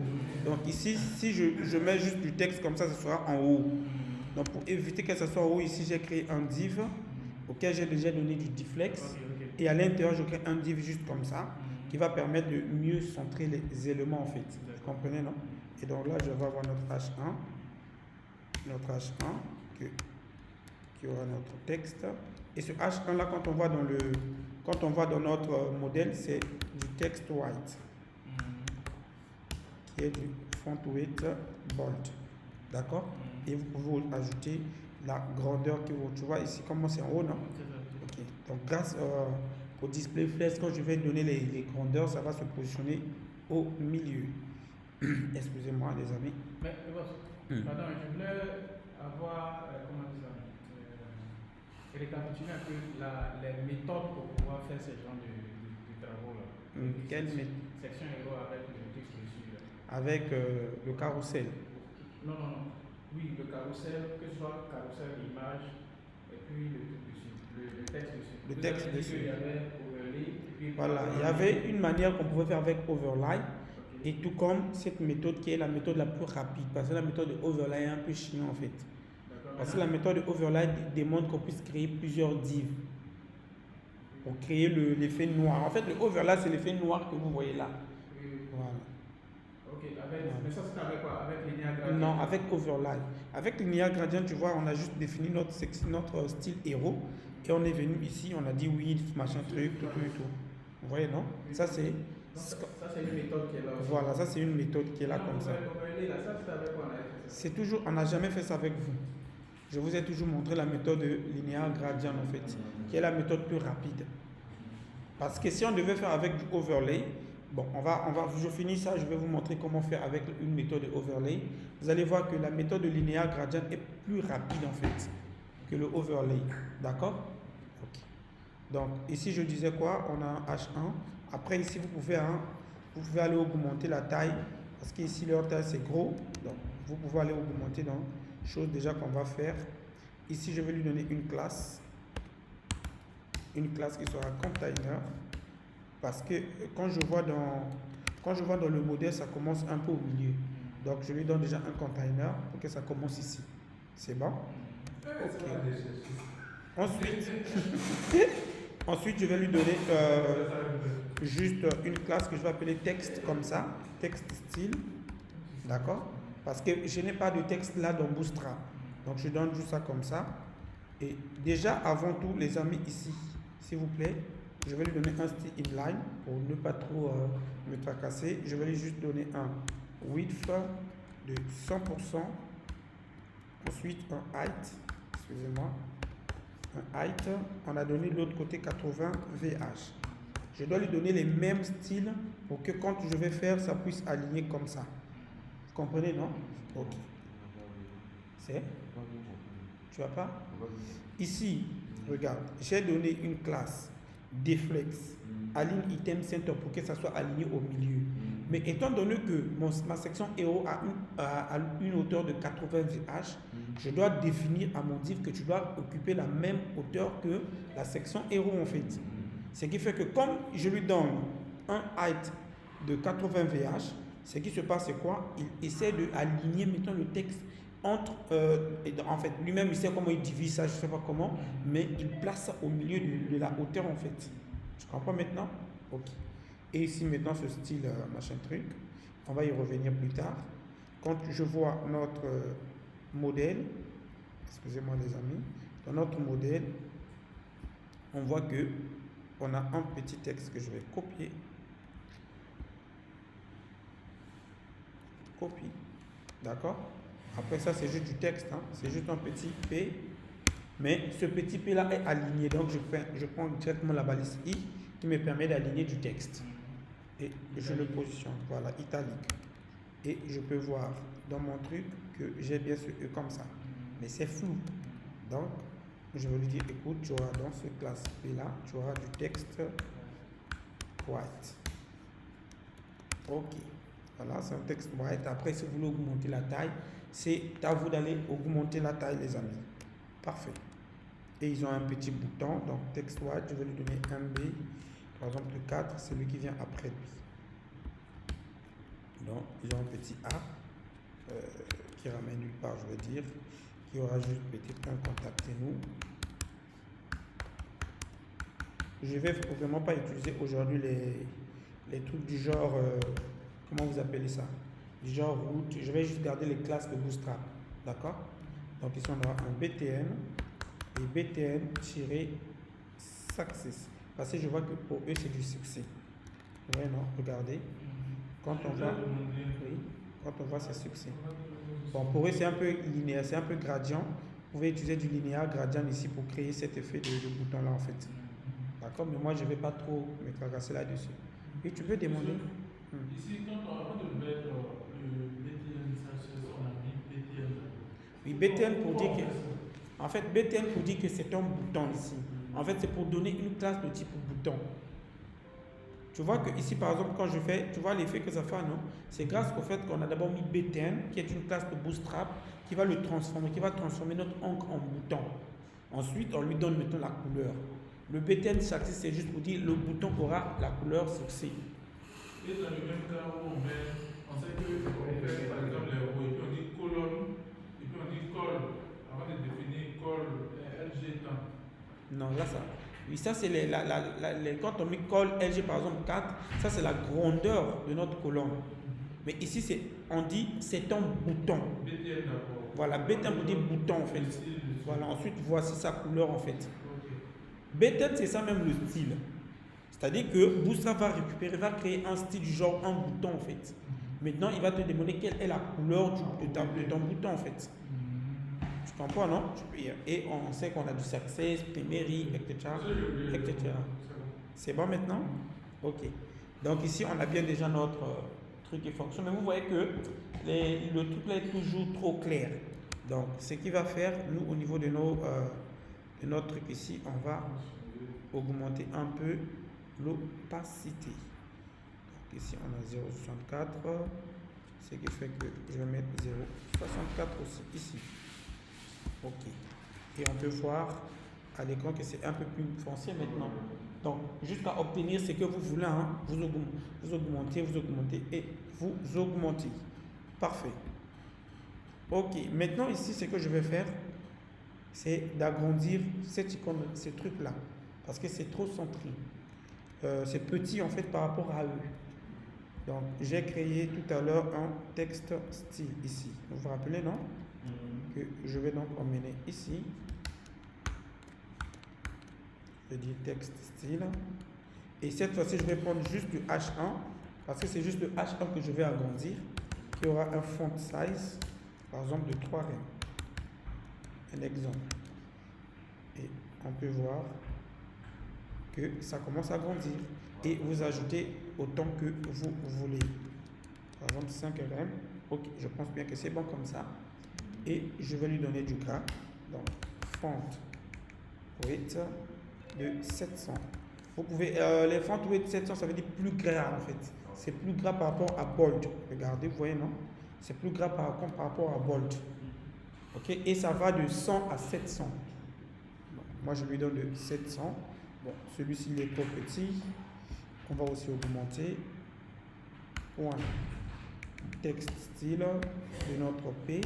S1: donc ici, si je mets juste du texte comme ça, ce sera en haut. Donc pour éviter que ce soit en haut, ici, j'ai créé un div auquel j'ai déjà donné du deflex. Et à l'intérieur, je crée un div juste comme ça, qui va permettre de mieux centrer les éléments en fait. Vous comprenez, non? Et donc là, je vais avoir notre H1, qui aura notre texte. Et ce H1 là, quand on va dans notre modèle, c'est du text white, qui est du font weight bold. D'accord? Et vous pouvez ajouter la grandeur que vous, tu vois ici, comment c'est en haut, non? Ok. Donc grâce au display flex, quand je vais donner les grandeurs, ça va se positionner au milieu. Excusez-moi les amis.
S4: Mais pardon, je voulais avoir, comment dire ça, récapituler un peu les méthodes pour pouvoir faire ce genre de travaux là.
S1: Quelle méthode?
S4: Section héros avec le texte dessus là.
S1: Avec le carrousel.
S4: Non. Oui, le carrousel, que ce soit carrousel, image, et puis le truc dessus, le texte dessus.
S1: Le texte dessus.
S4: Il y avait overlay, et puis
S1: Voilà, il y avait une manière qu'on pouvait faire avec overlay. Et tout comme cette méthode qui est la méthode la plus rapide, parce que la méthode de overlay est un peu chiant en fait. Parce que la méthode de overlay demande qu'on puisse créer plusieurs divs pour créer l'effet noir. En fait, le overlay, c'est l'effet noir que vous voyez là. Voilà.
S4: Ok, mais ça c'est avec quoi? Avec linéaire gradient?
S1: Non, avec overlay. Avec linéaire gradient, tu vois, on a juste défini notre style héros et on est venu ici, on a dit width, machin truc, tout. Vous voyez, non? Ça c'est
S4: une méthode qui est là aussi.
S1: Voilà, ça c'est une méthode qui est là comme ça. C'est toujours, on n'a jamais fait ça avec vous. Je vous ai toujours montré la méthode linéaire gradient en fait, qui est la méthode plus rapide. Parce que si on devait faire avec du overlay, bon, je finis ça, je vais vous montrer comment faire avec une méthode de overlay. Vous allez voir que la méthode de linéaire gradient est plus rapide en fait que le overlay. D'accord? Ok. Donc ici je disais quoi? On a un H1. Après ici vous pouvez aller augmenter la taille parce qu'ici leur taille c'est gros. Donc vous pouvez aller augmenter dans chose déjà qu'on va faire. Ici je vais lui donner une classe qui sera container parce que quand je vois dans le modèle ça commence un peu au milieu. Donc je lui donne déjà un container pour que ça commence ici. C'est bon? Ok. Ensuite, je vais lui donner juste une classe que je vais appeler texte comme ça, texte style, d'accord? Parce que je n'ai pas de texte là dans Bootstrap, donc je donne juste ça comme ça. Et déjà, avant tout, les amis, ici, s'il vous plaît, je vais lui donner un style inline pour ne pas trop me tracasser. Je vais lui juste donner un width de 100%, ensuite un height, excusez-moi. Un height, on a donné de l'autre côté 80 VH. Je dois lui donner les mêmes styles pour que quand je vais faire, ça puisse aligner comme ça. Vous comprenez, non? Ok. C'est? Tu vois pas? Ici, regarde, j'ai donné une classe deflex, align item center pour que ça soit aligné au milieu. Mais étant donné que ma section héros a une hauteur de 80 VH, je dois définir à mon div que tu dois occuper la même hauteur que la section héros en fait. Ce qui fait que comme je lui donne un height de 80 VH, ce qui se passe, c'est quoi? Il essaie de aligner, mettons, le texte entre... en fait, lui-même, il sait comment il divise ça, je ne sais pas comment, mais il place ça au milieu de la hauteur, en fait. Tu comprends maintenant? Ok. Et ici, maintenant, ce style machin truc, on va y revenir plus tard. Quand je vois notre modèle, excusez-moi les amis, dans notre modèle, on voit que on a un petit texte que je vais copier. Copie. D'accord? Après ça, c'est juste du texte. Hein? C'est juste un petit P. Mais ce petit P là est aligné. Donc, je prends directement la balise I qui me permet d'aligner du texte. Et je le positionne. Voilà, italique. Et je peux voir dans mon truc que j'ai bien ce E comme ça. Mais c'est flou. Donc, je vais lui dire, écoute, tu auras dans ce classe P là, tu auras du texte white. Ok. Voilà, c'est un texte white. Après, si vous voulez augmenter la taille, c'est à vous d'aller augmenter la taille, les amis. Parfait. Et ils ont un petit bouton. Donc, texte white, je vais lui donner un B. Par exemple, le 4, c'est lui qui vient après lui. Donc, ils ont un petit A qui ramène nulle part, je veux dire. Qui aura juste peut-être un contactez-nous. Je vais vraiment pas utiliser aujourd'hui les trucs du genre, comment vous appelez ça? Du genre route. Je vais juste garder les classes de Bootstrap. D'accord? Donc ici on aura un BTN et BTN-success. Parce que je vois que pour eux c'est du succès. Ouais, non, regardez. Quand on voit, oui, quand on voit c'est succès. Bon, pour eux c'est un peu linéaire, c'est un peu gradient. Vous pouvez utiliser du linéaire gradient ici pour créer cet effet de bouton là en fait. D'accord, mais moi je ne vais pas trop me caresser là-dessus. Et tu peux demander.
S2: Ici, quand on avant de mettre le BTN, ça on a mis BTN.
S1: Oui, BTN pour dire que. En fait, BTN pour dire que c'est un bouton ici. En fait, c'est pour donner une classe de type bouton. Tu vois que ici, par exemple, quand je fais, tu vois l'effet que ça fait, non? C'est grâce au fait qu'on a d'abord mis BTN, qui est une classe de Bootstrap, qui va le transformer, qui va transformer notre encre en bouton. Ensuite, on lui donne maintenant la couleur. Le BTN success, c'est juste pour dire le bouton aura la couleur succès.
S2: Et dans le même cas où on sait que on fait par exemple les roues, et puis on dit colonne, et puis on dit col, avant de définir col, LG temps.
S1: Non, là ça. Oui, ça c'est quand on met col LG par exemple 4, ça c'est la grandeur de notre colonne. Mais ici on dit c'est un bouton.
S2: BTN d'abord.
S1: Voilà, BTN pour dire bouton en fait. Voilà, ensuite voici sa couleur en fait. BTN c'est ça même le style. C'est-à-dire que Bootstrap va créer un style du genre un bouton en fait. Maintenant, il va te demander quelle est la couleur de ton bouton en fait. Tu comprends, non? Et on sait qu'on a du success, primaire, etc. C'est bon maintenant? Ok. Donc ici, on a bien déjà notre truc qui fonctionne. Mais vous voyez que le truc là est toujours trop clair. Donc, ce qui va faire, nous, au niveau de notre truc ici, on va augmenter un peu l'opacité. Donc ici on a 0,64, ce qui fait que je vais mettre 0,64 aussi ici. Ok. Et on peut voir à l'écran que c'est un peu plus foncé maintenant. Donc jusqu'à obtenir ce que vous voulez, hein, vous augmentez et vous augmentez. Parfait. Ok. Maintenant ici ce que je vais faire, c'est d'agrandir cette icône, ces trucs là, parce que c'est trop centré. C'est petit en fait par rapport à eux. Donc j'ai créé tout à l'heure un texte style ici. Vous vous rappelez, non? Que je vais donc emmener ici. Je dis texte style. Et cette fois-ci, je vais prendre juste du H1 parce que c'est juste le H1 que je vais agrandir, qui aura un font size, par exemple de 3 rem. Un exemple. Et on peut voir que ça commence à grandir et vous ajoutez autant que vous voulez. Par exemple 5 rem. Ok, je pense bien que c'est bon comme ça. Et je vais lui donner du gras. Donc font width de 700. Vous pouvez les font width 700, ça veut dire plus gras en fait. C'est plus gras par rapport à bold. Regardez, vous voyez, non? C'est plus gras par rapport à bold. Ok, et ça va de 100 à 700. Bon, moi je lui donne de 700. Bon, celui-ci il est trop petit. On va aussi augmenter. Point texte style de notre P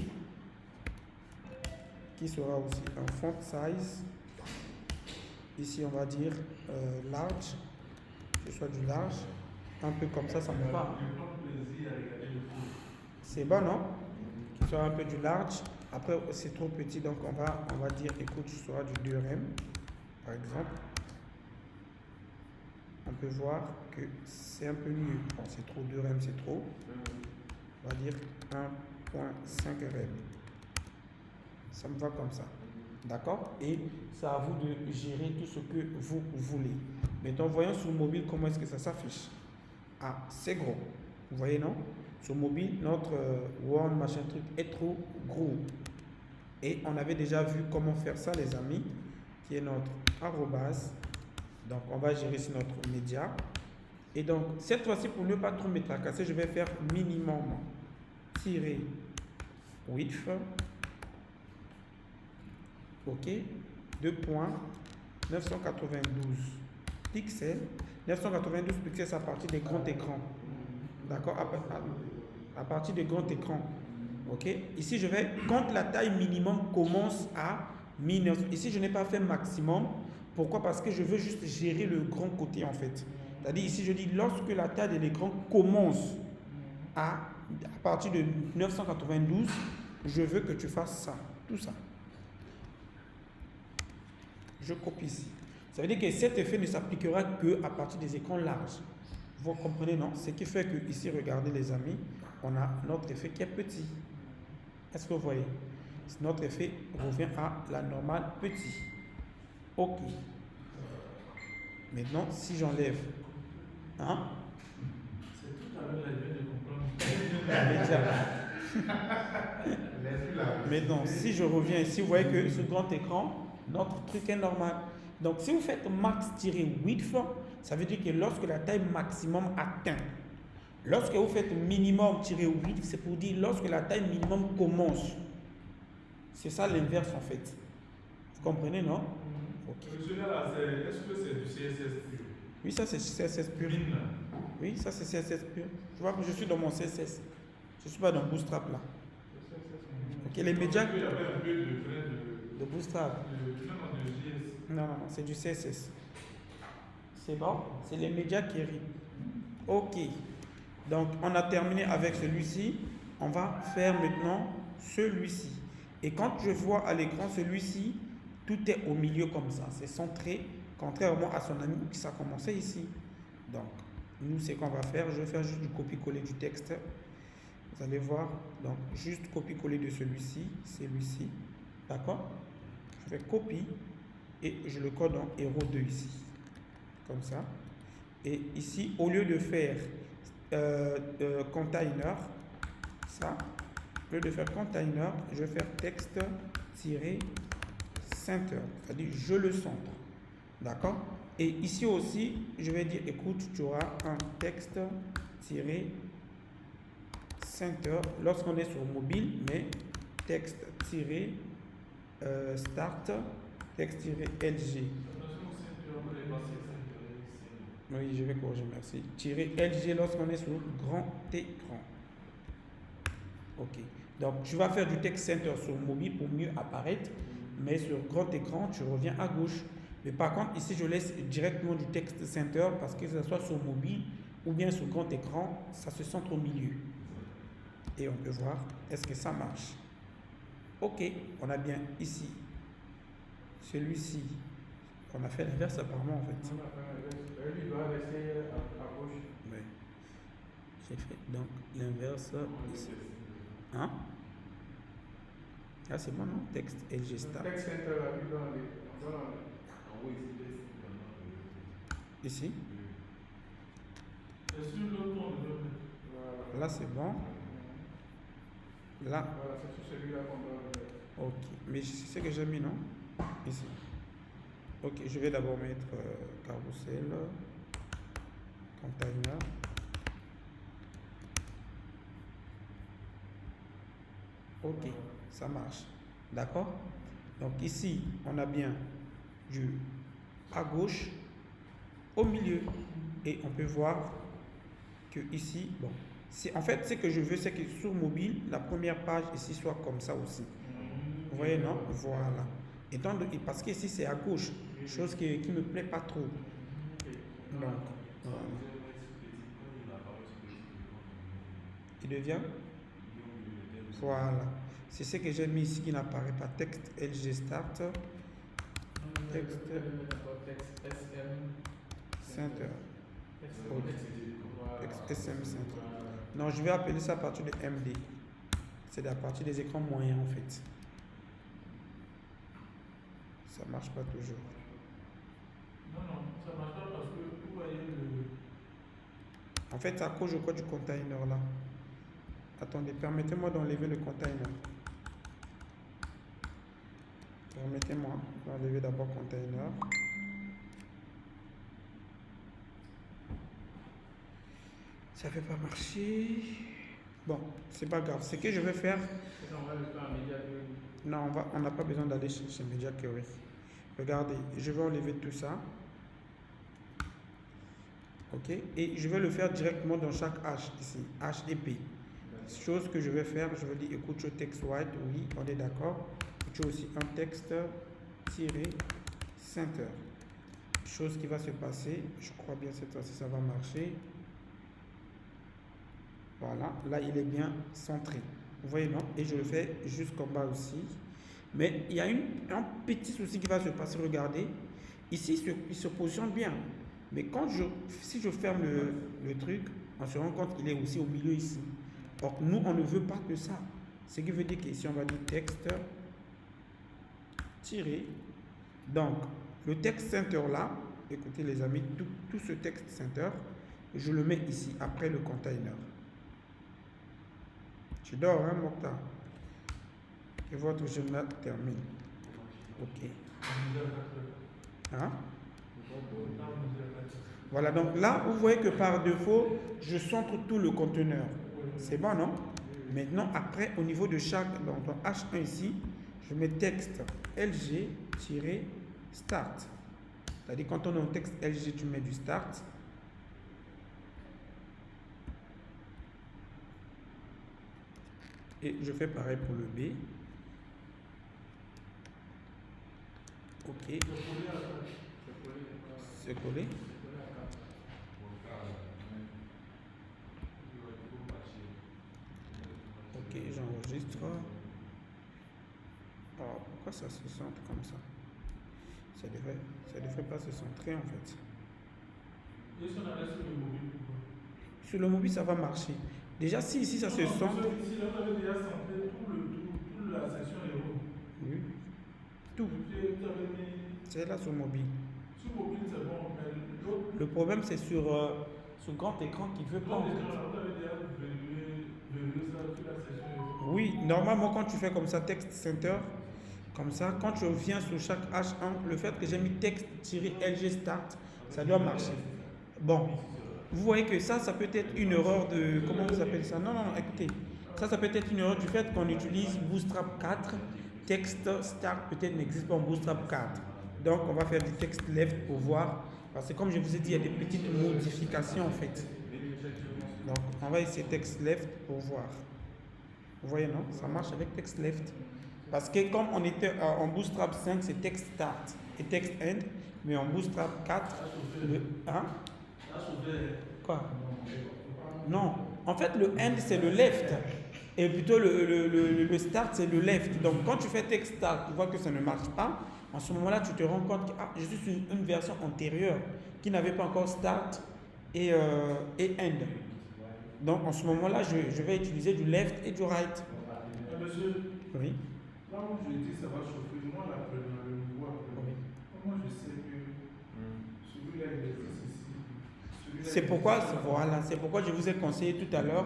S1: qui sera aussi un font size. Ici, on va dire large, que ce soit du large, un peu comme ça me va. C'est bon, non? Qu'il soit un peu du large. Après, c'est trop petit, donc on va dire, écoute, ce sera du 2RM, par exemple. On peut voir que c'est un peu mieux. Bon, c'est trop, 2RM, c'est trop. On va dire 1.5RM. Ça me va comme ça. D'accord? Et c'est à vous de gérer tout ce que vous voulez. Maintenant, voyons sur mobile comment est-ce que ça s'affiche. Ah, c'est gros. Vous voyez, non? Sur mobile, notre Word machin truc est trop gros. Et on avait déjà vu comment faire ça, les amis, qui est notre arrobase. Donc, on va gérer sur notre média. Et donc, cette fois-ci, pour ne pas trop me tracasser, je vais faire minimum tirer width. OK. 2.992 pixels. 992 pixels, c'est à partir des grands écrans. D'accord? À partir des grands écrans. OK. Ici, je vais, quand la taille minimum commence à 1900. Ici, je n'ai pas fait maximum. Pourquoi? Parce que je veux juste gérer le grand côté, en fait. C'est-à-dire, ici, je dis, lorsque la taille de l'écran commence à partir de 992, je veux que tu fasses ça. Tout ça. Je copie ici. Ça veut dire que cet effet ne s'appliquera que à partir des écrans larges. Vous comprenez, non? Ce qui fait que ici, regardez les amis, on a notre effet qui est petit. Est-ce que vous voyez? Notre effet revient à la normale petit. OK. Maintenant, si j'enlève, hein?
S2: C'est tout à l'heure, je viens de comprendre.
S1: Maintenant, si je reviens ici, vous voyez que sur grand écran, notre truc est normal. Donc, si vous faites max-width, ça veut dire que lorsque la taille maximum atteint, lorsque vous faites minimum-width, c'est pour dire lorsque la taille minimum commence. C'est ça l'inverse en fait. Vous comprenez, non?
S2: Okay. Celui-là, est-ce que c'est du CSS pur?
S1: Oui, ça c'est CSS pur. Oui, ça c'est CSS pur. Tu vois que je suis dans mon CSS. Je ne suis pas dans Bootstrap là. Ok, les médias.
S2: Il y avait un peu
S1: de Bootstrap. Non, c'est du CSS. C'est bon? C'est les médias qui rient. Ok. Donc, on a terminé avec celui-ci. On va faire maintenant celui-ci. Et quand je vois à l'écran celui-ci, tout est au milieu comme ça. C'est centré, contrairement à son ami qui ça commençait ici. Donc, nous, c'est qu'on va faire. Je vais faire juste du copier-coller du texte. Vous allez voir. Donc, juste copier-coller de celui-ci. Celui-ci. D'accord? Je fais copie. Et je le code en héros 2 ici. Comme ça. Et ici, au lieu de faire container, ça, au lieu de faire container, je vais faire texte-center. C'est-à-dire, je le centre. D'accord? Et ici aussi, je vais dire, écoute, tu auras un texte-center lorsqu'on est sur mobile, mais texte-start, texte-lg. Oui, je vais corriger, merci. -LG lorsqu'on est sur grand écran. Ok. Donc, je vais faire du text center sur mobile pour mieux apparaître, mais sur grand écran, tu reviens à gauche. Mais par contre, ici, je laisse directement du text center parce que ce soit sur mobile ou bien sur grand écran, ça se centre au milieu. Et on peut voir, est-ce que ça marche? Ok, on a bien ici. Celui-ci. On a fait l'inverse apparemment en fait.
S4: Lui doit rester à gauche.
S1: Oui. J'ai fait donc l'inverse ici. Hein? Ah c'est bon non? Texte LG start.
S4: Texte center là, lui doit aller.
S1: Ici.
S2: Voilà.
S1: Là c'est bon. Là.
S4: Voilà, c'est sur celui-là qu'on doit le faire.
S1: Ok. Mais c'est ce que j'ai mis non? Ici. Ok, je vais d'abord mettre carrousel, container. Ok, ça marche. D'accord? Donc ici, on a bien du à gauche au milieu. Et on peut voir que ici, bon, en fait, ce que je veux, c'est que sur mobile, la première page ici soit comme ça aussi. Vous voyez, non? Voilà. Et parce que ici, c'est à gauche, chose qui ne me plaît pas trop. Donc, voilà. Il devient? Voilà. C'est ce que j'ai mis ici qui n'apparaît pas. Texte LG Start. Texte Center. Texte SM Center. Non, je vais appeler ça à partir de MD. C'est à partir des écrans moyens en fait. Ça marche pas toujours.
S2: Non, ça marche pas parce que vous voyez
S1: En fait, c'est à cause du container là. Attendez, permettez-moi d'enlever le container. Permettez-moi d'enlever d'abord container. Ça ne fait pas marcher. Bon, c'est pas grave. Ce que je vais faire.
S4: On va le faire en Media Query.
S1: Non, on n'a pas besoin d'aller chez Media Query. Regardez, je vais enlever tout ça. Ok, et je vais le faire directement dans chaque H ici, H et P. Chose que je vais faire, je vais dire écoute your text white, oui, on est d'accord. Tu as aussi un texte tiré center. Chose qui va se passer, je crois bien cette fois-ci ça va marcher. Voilà, là il est bien centré. Vous voyez non? Et je le fais jusqu'en bas aussi. Mais il y a un petit souci qui va se passer, regardez. Ici il se positionne bien. Mais si je ferme le truc, on se rend compte qu'il est aussi au milieu ici. Or, nous, on ne veut pas que ça. Ce qui veut dire qu'ici, on va dire texte tiré. Donc, le texte center là, écoutez les amis, tout ce texte center, je le mets ici, après le container. Tu dors, hein, Mokhtar? Que votre journal termine. Ok. Hein? Voilà, donc là, vous voyez que par défaut, je centre tout le conteneur. C'est bon, non? Maintenant, après, au niveau de chaque, donc dans H1 ici, je mets texte LG-start. C'est-à-dire, quand on a un texte LG, tu mets du start. Et je fais pareil pour le B. Ok. C'est collé. Ok, j'enregistre. Alors, pourquoi ça se centre comme ça? Ça devrait pas se centrer en fait.
S2: Et si on arrête sur le mobile, pourquoi?
S1: Sur le mobile, ça va marcher. Déjà, si ici ça se centre.
S2: Ici, là, on avait déjà centré toute la section héros.
S1: Oui. Tout. C'est là sur mobile.
S2: Sur mobile, c'est bon, mais l'autre.
S1: Le problème, c'est sur grand écran qui veut pas. En fait.
S2: On avait déjà verrouillé ça sur la section héros.
S1: Oui, normalement, quand tu fais comme ça, texte center, comme ça, quand tu viens sur chaque H1, le fait que j'ai mis texte-LG start, ça doit marcher. Bon, vous voyez que ça peut être une erreur de. Comment vous appelez ça? Non, écoutez. Ça peut être une erreur du fait qu'on utilise Bootstrap 4. Texte start peut-être n'existe pas en Bootstrap 4. Donc, on va faire du texte left pour voir. Parce que comme je vous ai dit, il y a des petites modifications en fait. Donc, on va essayer texte left pour voir. Vous voyez, non? Ça marche avec texte left. Parce que comme on était en Bootstrap 5, c'est texte start et texte end. Mais en Bootstrap 4, hein? Quoi? Non. En fait, le end, c'est le left. Et plutôt, le start, c'est le left. Donc, quand tu fais texte start, tu vois que ça ne marche pas. En ce moment-là, tu te rends compte que je suis sur une version antérieure qui n'avait pas encore start et end. Donc, en ce moment-là, je vais utiliser du left et du right.
S2: Monsieur,
S1: oui.
S2: Là où je dis ça va chauffer, moi, le niveau après.
S1: Oui.
S2: Comment je sais que celui-là, il existe ici?
S1: C'est pourquoi je vous ai conseillé tout à l'heure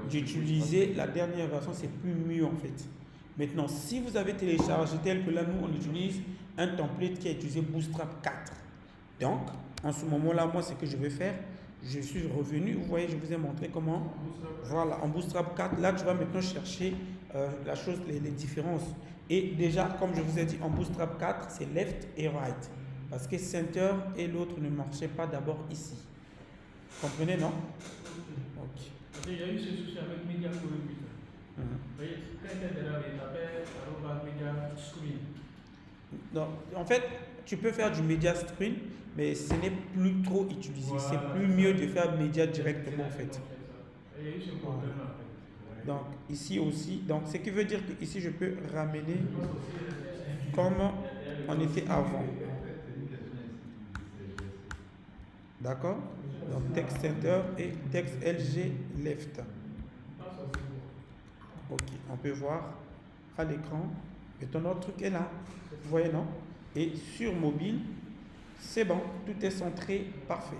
S1: d'utiliser la dernière version, c'est plus mieux en fait. Maintenant, si vous avez téléchargé tel que là, nous, on utilise un template qui a utilisé Bootstrap 4. Donc, en ce moment-là, moi, ce que je vais faire, je suis revenu, vous voyez, je vous ai montré comment. Voilà, en Bootstrap 4, là, tu vas maintenant chercher les différences. Et déjà, comme je vous ai dit, en Bootstrap 4, c'est left et right. Parce que center et l'autre ne marchaient pas d'abord ici. Comprenez, non? Ok.
S4: Parce qu'il y a eu ce souci avec Media Screen. Vous voyez, quand il était là, il tapait Media Screen.
S1: Donc, en fait, tu peux faire du media screen, mais ce n'est plus trop utilisé.
S4: Voilà,
S1: c'est plus mieux de faire média directement en fait.
S4: Il y a eu ce problème en fait.
S1: Donc ici aussi, donc ce qui veut dire que ici je peux ramener comme on était avant. D'accord? Donc text center et text LG left. Ok, on peut voir à l'écran. Et ton autre truc est là. Vous voyez, non? Et sur mobile, c'est bon, tout est centré, parfait.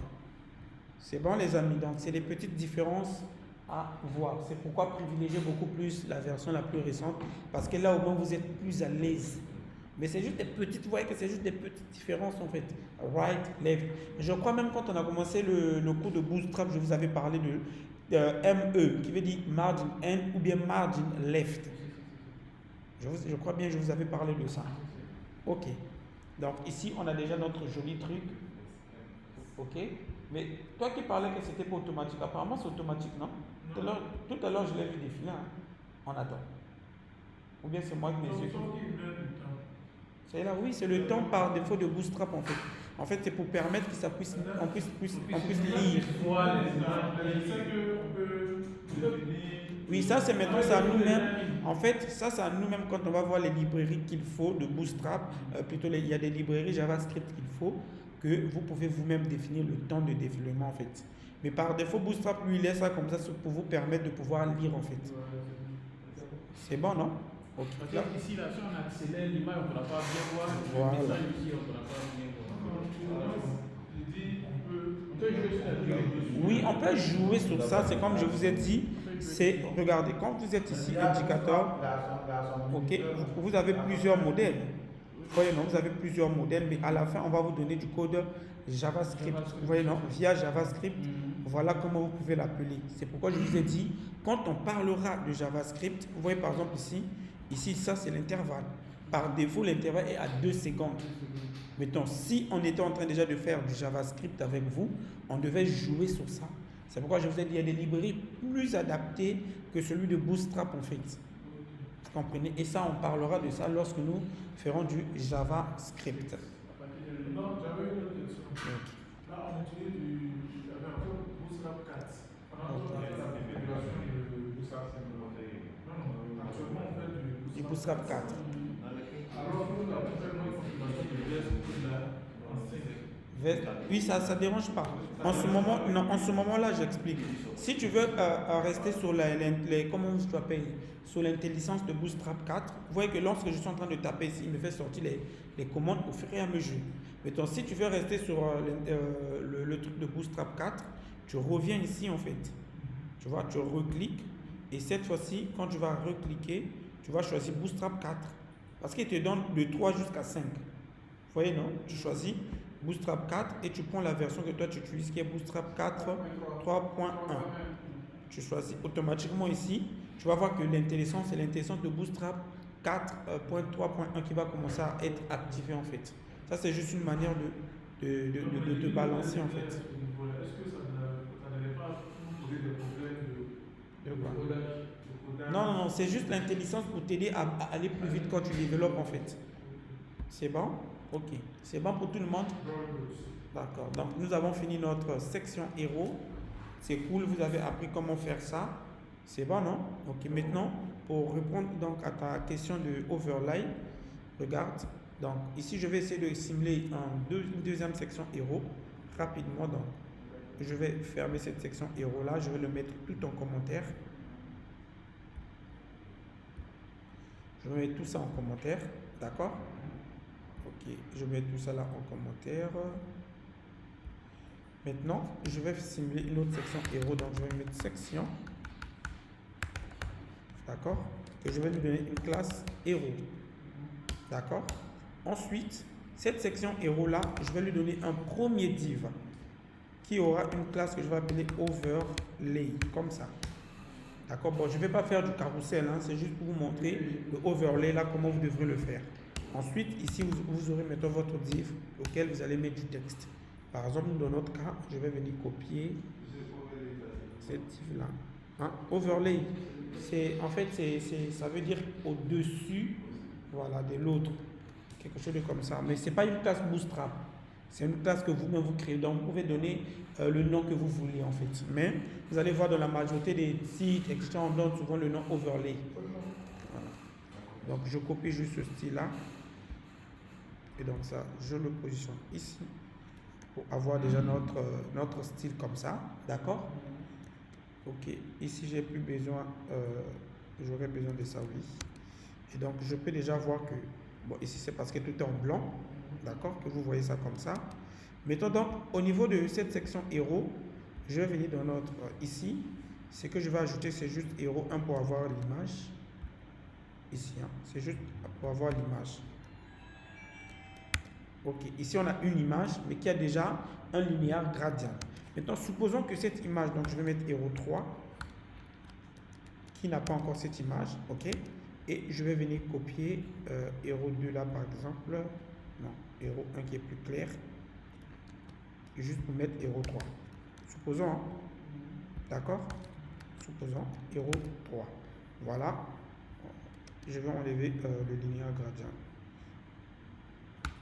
S1: C'est bon les amis, donc c'est des petites différences à voir. C'est pourquoi privilégier beaucoup plus la version la plus récente, parce que là au moins vous êtes plus à l'aise. Mais c'est juste des petites, vous voyez que c'est juste des petites différences en fait. Right, left. Je crois même quand on a commencé le cours de Bootstrap, je vous avais parlé de ME, qui veut dire margin end ou bien margin left. Je crois bien que je vous avais parlé de ça. Ok. Donc ici, on a déjà notre joli truc. Ok. Mais toi qui parlais que c'était pas automatique, apparemment c'est automatique, non? Tout à l'heure, je l'ai vu défiler. Hein? On attend. Ou bien c'est moi qui mes yeux. C'est là, oui, c'est le temps par défaut de Bootstrap en fait. En fait, c'est pour permettre que ça puisse, on puisse lire. Oui, ça c'est maintenant c'est à nous-mêmes. En fait, ça c'est à nous-mêmes quand on va voir les librairies qu'il faut de Bootstrap. Il y a des librairies JavaScript qu'il faut que vous pouvez vous-même définir le temps de défilement en fait. Mais par défaut, Bootstrap lui il laisse ça comme ça pour vous permettre de pouvoir lire en fait. C'est bon, non? Ok.
S4: Parce que ici, là, si on accélère l'image, on ne pourra pas bien voir.
S1: Voilà.
S4: Le message ici, on ne pourra pas bien voir. On peut jouer sur la durée.
S1: Oui, on peut jouer sur ça. C'est comme je vous ai dit. C'est, regardez, quand vous êtes ici, indicateur, ok, vous avez plusieurs modèles. Vous voyez, non, vous avez plusieurs modèles, mais à la fin, on va vous donner du code JavaScript. Vous voyez, non, via JavaScript, voilà comment vous pouvez l'appeler. C'est pourquoi je vous ai dit, quand on parlera de JavaScript, vous voyez par exemple ici, ça c'est l'intervalle. Par défaut, l'intervalle est à 2 secondes. Mettons, si on était en train déjà de faire du JavaScript avec vous, on devait jouer sur ça. C'est pourquoi je vous ai dit, il y a des librairies plus adaptées que celui de Bootstrap en fait. Vous comprenez? Et ça, on parlera de ça lorsque nous ferons du JavaScript.
S2: Non, j'avais une autre question. Là, on utilise Bootstrap 4. Pendant qu'on fait la configuration de Bootstrap 5. Non, actuellement, on fait
S1: Du Bootstrap 4.
S2: Alors, nous avons fait une configuration de VS là, en 5.
S1: Oui, ça ne dérange pas. En ce moment-là, j'explique. Si tu veux rester sur sur l'intelligence de Bootstrap 4, vous voyez que lorsque je suis en train de taper ici, il me fait sortir les commandes au fur et à mesure. Maintenant, si tu veux rester sur le truc de Bootstrap 4, tu reviens ici en fait. Tu vois, tu recliques et cette fois-ci, quand tu vas recliquer, tu vas choisir Bootstrap 4 parce qu'il te donne de 3 jusqu'à 5. Vous voyez, non? Tu choisis Bootstrap 4 et tu prends la version que toi tu utilises qui est Bootstrap 4 3.1. Tu choisis automatiquement ici. Tu vas voir que l'intelligence, c'est l'intelligence de Bootstrap 4.3.1 qui va commencer à être activée en fait. Ça, c'est juste une manière de te balancer en fait.
S2: Est-ce que ça n'allait pas poser des problèmes de codage?
S1: Non, c'est juste l'intelligence pour t'aider à aller plus vite quand tu développes en fait. C'est bon? Ok. C'est bon pour tout le monde? D'accord. Donc, nous avons fini notre section héros. C'est cool, vous avez appris comment faire ça. C'est bon, non? Ok, maintenant, pour répondre donc à ta question de overlay, regarde. Donc, ici, je vais essayer de simuler une deuxième section héros rapidement. Donc, je vais fermer cette section héros-là. Je vais le mettre tout en commentaire. Je vais mettre tout ça en commentaire. D'accord? Ok, je vais mettre tout ça là en commentaire. Maintenant, je vais simuler une autre section héros. Donc, je vais mettre section. D'accord? Et je vais lui donner une classe héros. D'accord? Ensuite, cette section héros là, je vais lui donner un premier div qui aura une classe que je vais appeler overlay. Comme ça. D'accord? Bon, je ne vais pas faire du carrousel. Hein, c'est juste pour vous montrer le overlay là, comment vous devrez le faire. Ensuite, ici, vous aurez maintenant votre div auquel vous allez mettre du texte. Par exemple, dans notre cas, je vais venir copier cette div-là. Hein? Overlay, en fait, ça veut dire au-dessus, voilà, de l'autre. Quelque chose de comme ça. Mais ce n'est pas une classe Bootstrap. C'est une classe que vous-même vous créez. Donc, vous pouvez donner le nom que vous voulez, en fait. Mais vous allez voir dans la majorité des sites, etc., on donne souvent le nom Overlay. Voilà. Donc, je copie juste ce style-là. Et donc, ça, je le positionne ici pour avoir déjà notre style comme ça. D'accord? Ok. Ici, j'ai plus besoin, j'aurais besoin de ça, oui. Et donc, je peux déjà voir que, bon, ici, c'est parce que tout est en blanc. D'accord, que vous voyez ça comme ça. Mettons donc, au niveau de cette section héros, je vais venir dans notre ici. Ce que je vais ajouter, c'est juste héros 1 pour avoir l'image. Ici, hein, c'est juste pour avoir l'image. Ok, ici on a une image, mais qui a déjà un linéaire gradient. Maintenant, supposons que cette image, donc je vais mettre héros 3, qui n'a pas encore cette image, ok. Et je vais venir copier héros 2 là, par exemple. Non, héros 1 qui est plus clair. Juste pour mettre héros 3. Supposons, hein, d'accord? Supposons héros 3. Voilà. Je vais enlever le linéaire gradient.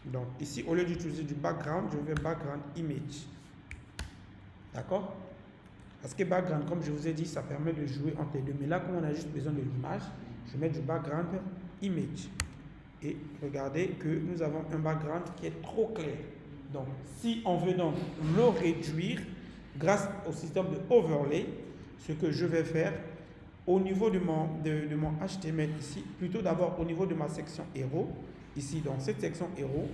S1: Donc ici, au lieu d'utiliser du background, je vais background image. D'accord? Parce que background, comme je vous ai dit, ça permet de jouer entre les deux. Mais là, comme on a juste besoin de l'image, je vais mettre du background image. Et regardez que nous avons un background qui est trop clair. Donc, si on veut donc le réduire grâce au système de overlay, ce que je vais faire au niveau de mon HTML ici, plutôt d'abord au niveau de ma section héros, ici dans cette section héros,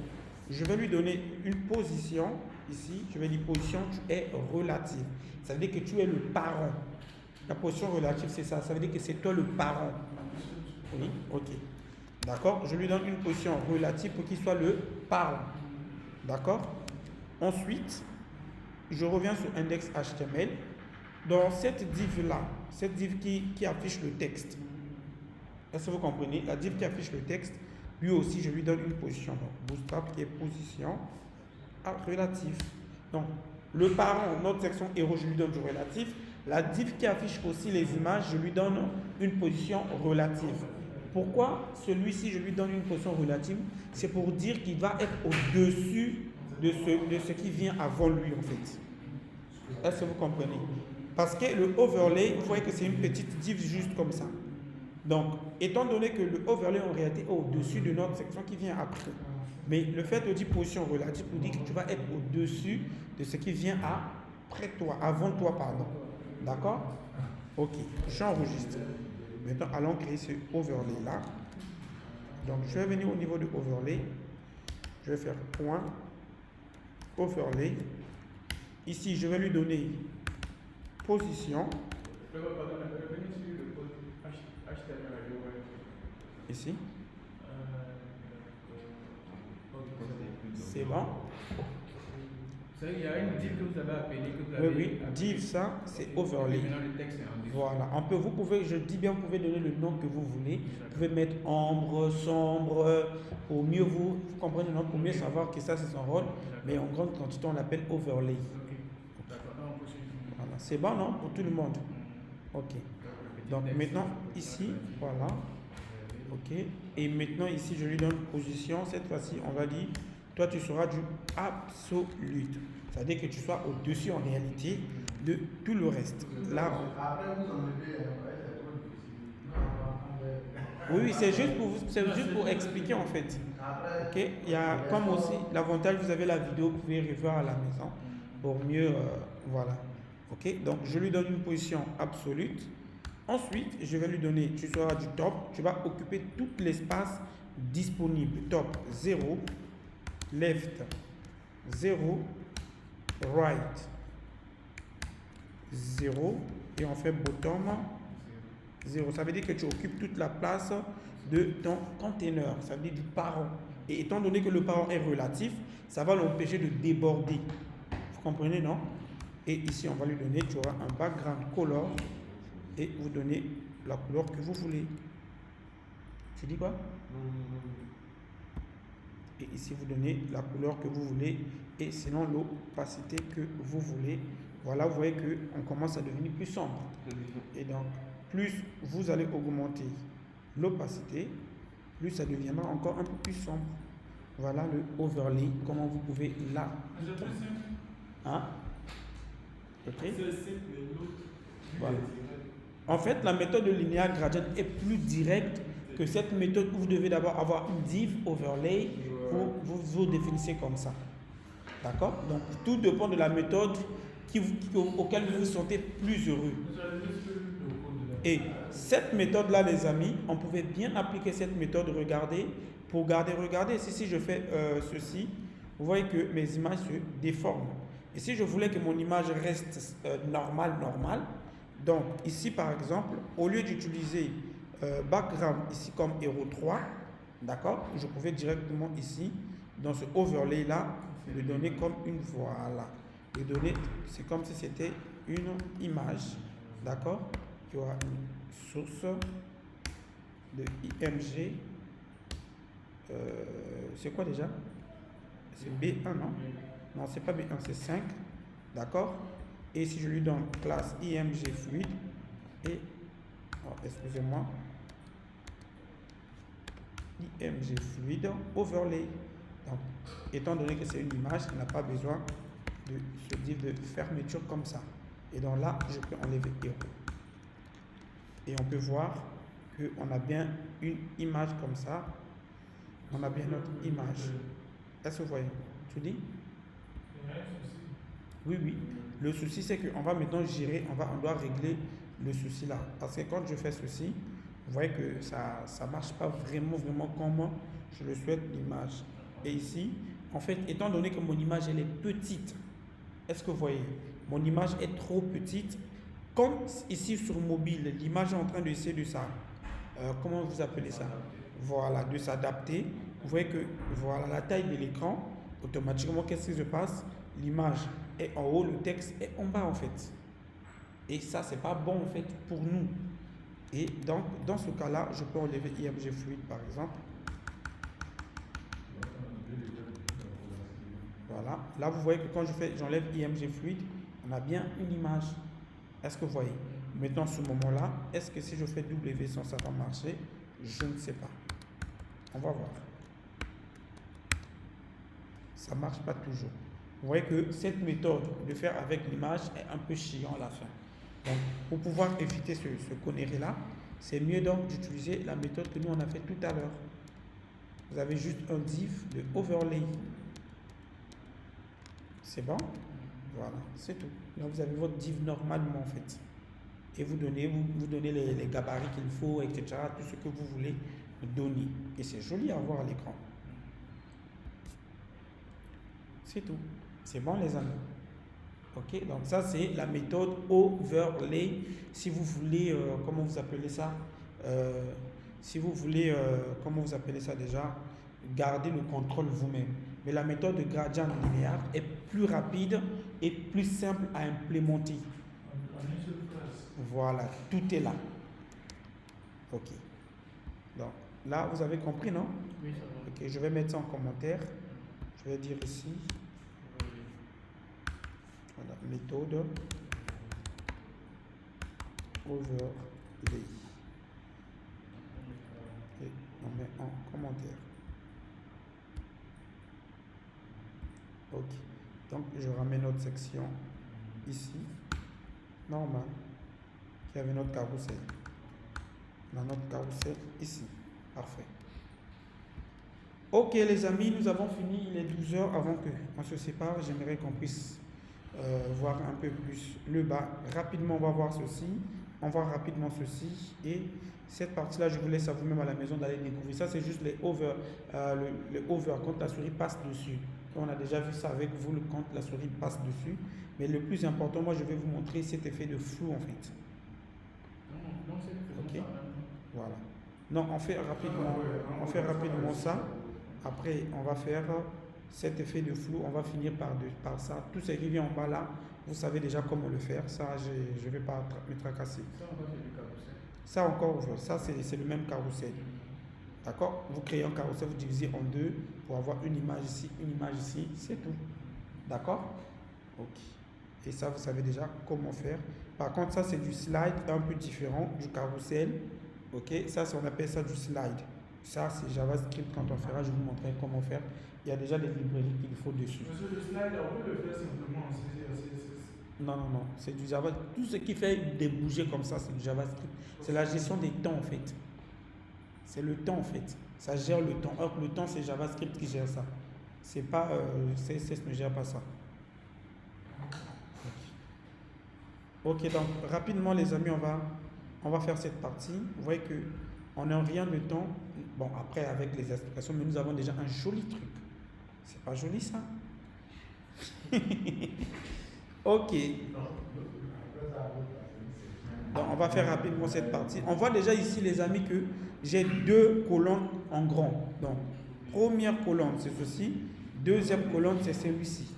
S1: je vais lui donner une position, ici, je vais dire position tu es relative. Ça veut dire que tu es le parent. La position relative, c'est ça. Ça veut dire que c'est toi le parent. Oui, ok. D'accord? Je lui donne une position relative pour qu'il soit le parent. D'accord? Ensuite, je reviens sur index HTML. Dans cette div-là, cette div qui affiche le texte, est-ce que vous comprenez? La div qui affiche le texte, lui aussi, je lui donne une position. Donc, Bootstrap qui est position relative. Donc, le parent, notre section héros, je lui donne du relatif. La div qui affiche aussi les images, je lui donne une position relative. Pourquoi celui-ci, je lui donne une position relative? C'est pour dire qu'il va être au-dessus de ce qui vient avant lui, en fait. Est-ce que vous comprenez? Parce que le overlay, vous voyez que c'est une petite div juste comme ça. Donc, étant donné que le overlay, en réalité, est au-dessus de notre section qui vient après. Mais le fait de dire position relative nous dit que tu vas être au-dessus de ce qui vient après toi, avant toi, pardon. D'accord? Ok, j'enregistre. Maintenant, allons créer ce overlay-là. Donc, je vais venir au niveau de overlay. Je vais faire point overlay. Ici, je vais lui donner position. Ici. C'est bon.
S4: Il y a une div que vous avez appelée.
S1: Oui, div, ça, c'est overlay. Voilà. Vous pouvez, je dis bien, vous pouvez donner le nom que vous voulez. Vous pouvez mettre ombre, sombre, pour mieux vous comprenez, non, pour mieux savoir que ça, c'est son rôle. Mais en grande quantité, on l'appelle overlay. Voilà. C'est bon, non? Pour tout le monde. Ok. Donc maintenant, ici, voilà. Ok. Et maintenant, ici, je lui donne position. Cette fois-ci, on va dire, toi, tu seras du absolute. C'est-à-dire que tu sois au-dessus, en réalité, de tout le reste. Là,
S5: après, vous enlevez.
S1: oui, c'est juste pour expliquer, en fait. Ok. Il y a comme aussi l'avantage, vous avez la vidéo, vous pouvez revoir à la maison pour mieux, voilà. Ok. Donc, je lui donne une position absolute. Ensuite, je vais lui donner, tu seras du top, tu vas occuper tout l'espace disponible. Top 0, left 0, right 0, et on fait bottom 0. Ça veut dire que tu occupes toute la place de ton container, ça veut dire du parent. Et étant donné que le parent est relatif, ça va l'empêcher de déborder. Vous comprenez, non? Et ici, on va lui donner, tu auras un background color. Et vous donnez la couleur que vous voulez. Tu dis quoi? Et ici, vous donnez la couleur que vous voulez et sinon l'opacité que vous voulez. Voilà, vous voyez qu'on commence à devenir plus sombre. Et donc, plus vous allez augmenter l'opacité, plus ça deviendra encore un peu plus sombre. Voilà le overlay, comment vous pouvez là. Hein? Ok? Voilà. En fait, la méthode de linear gradient est plus directe que cette méthode où vous devez d'abord avoir une div overlay pour vous définissez comme ça. D'accord? Donc, tout dépend de la méthode auquel vous vous sentez plus heureux. Et cette méthode-là, les amis, on pouvait bien appliquer cette méthode, regardez, pour regardez, si je fais ceci, vous voyez que mes images se déforment. Et si je voulais que mon image reste normale, donc ici par exemple, au lieu d'utiliser background ici comme héros 3, d'accord, je pouvais directement ici, dans ce overlay là, le donner comme une voilà. Le donner, c'est comme si c'était une image, d'accord. Il y aura une source de IMG. C'est quoi déjà? C'est B1, non? Non, c'est pas B1, c'est 5. D'accord? Et si je lui donne classe IMG fluide et, excusez-moi, IMG fluide overlay. Donc, étant donné que c'est une image, on n'a pas besoin de ce div de fermeture comme ça. Et donc là, je peux enlever héros. Et on peut voir qu'on a bien une image comme ça. On a bien notre image. Est-ce que vous voyez? Tu dis? Oui, oui. Le souci, c'est qu'on va maintenant gérer, on doit régler le souci là. Parce que quand je fais ceci, vous voyez que ça ne marche pas vraiment comme je le souhaite l'image. Et ici, en fait, étant donné que mon image elle est petite, est-ce que vous voyez? Mon image est trop petite. Comme ici sur mobile, l'image est en train d'essayer de ça. Comment vous appelez ça? Voilà, de s'adapter. Vous voyez que voilà la taille de l'écran. Automatiquement, qu'est-ce qui se passe? L'image est en haut, le texte est en bas en fait. Et ça, c'est pas bon en fait pour nous. Et donc, dans ce cas-là, je peux enlever IMG fluide par exemple. Voilà. Là, vous voyez que quand j'enlève IMG fluide, on a bien une image. Est-ce que vous voyez? Maintenant, ce moment-là, est-ce que si je fais W sans ça va marcher? Je ne sais pas. On va voir. Ça ne marche pas toujours. Vous voyez que cette méthode de faire avec l'image est un peu chiant à la fin. Donc, pour pouvoir éviter ce connerie-là, c'est mieux donc d'utiliser la méthode que nous on a fait tout à l'heure. Vous avez juste un div de overlay. C'est bon? Voilà, c'est tout. Là, vous avez votre div normalement en fait. Et vous donnez les gabarits qu'il faut, etc. Tout ce que vous voulez donner. Et c'est joli à voir à l'écran. C'est tout. C'est bon les amis? Ok, donc ça c'est la méthode overlay. Si vous voulez, comment vous appelez ça? Si vous voulez, comment vous appelez ça déjà? Garder le contrôle vous-même. Mais la méthode de gradient linéaire est plus rapide et plus simple à implémenter. Voilà, tout est là. Ok. Donc là, vous avez compris, non?
S4: Oui, ça va.
S1: Ok, je vais mettre ça en commentaire. Je vais dire ici. Voilà, méthode overlay. Et on met en commentaire. Ok. Donc je ramène notre section ici. Normal. Qui avait notre carrousel. On a notre carrousel ici. Parfait. Ok les amis, nous avons fini. Il est 12 heures avant qu'on se sépare. J'aimerais qu'on puisse voir un peu plus le bas. Rapidement, on va voir ceci. On va rapidement ceci. Et cette partie-là, je vous laisse à vous-même à la maison d'aller découvrir. Ça, c'est juste les over, le over quand la souris passe dessus. On a déjà vu ça avec vous quand la souris passe dessus. Mais le plus important, moi, je vais vous montrer cet effet de flou en fait.
S4: Non, c'est
S1: Ok. Voilà. Non, on fait rapidement ça. Après, on va faire cet effet de flou. On va finir par ça. Tout ce qui vient en bas là, vous savez déjà comment le faire. Ça, je ne vais pas me tracasser.
S4: Ça, on va faire du carrousel.
S1: Ça encore, ça c'est le même carrousel. D'accord? Vous créez un carrousel, vous divisez en deux. pour avoir une image ici, c'est tout. D'accord? Ok. Et ça, vous savez déjà comment faire. Par contre, ça, c'est du slide un peu différent du carrousel. Ok? Ça, on appelle ça du slide. Ça, c'est JavaScript. Quand on fera, je vous montrerai comment faire. Il y a déjà des librairies qu'il faut dessus.
S2: Monsieur, le slide, on peut le faire simplement en CSS.
S1: Non. C'est du JavaScript. Tout ce qui fait des bouger comme ça, c'est du JavaScript. C'est la gestion des temps, en fait. C'est le temps, en fait. Ça gère le temps. Or, le temps, c'est JavaScript qui gère ça. C'est pas... CSS ne gère pas ça. Ok, donc rapidement les amis, on va faire cette partie. Vous voyez que on n'a rien de temps. Bon, après avec les explications, mais nous avons déjà un joli truc. C'est pas joli ça? Ok. Donc on va faire rapidement cette partie. On voit déjà ici les amis que j'ai deux colonnes en grand. Donc première colonne c'est ceci, deuxième colonne c'est celui-ci.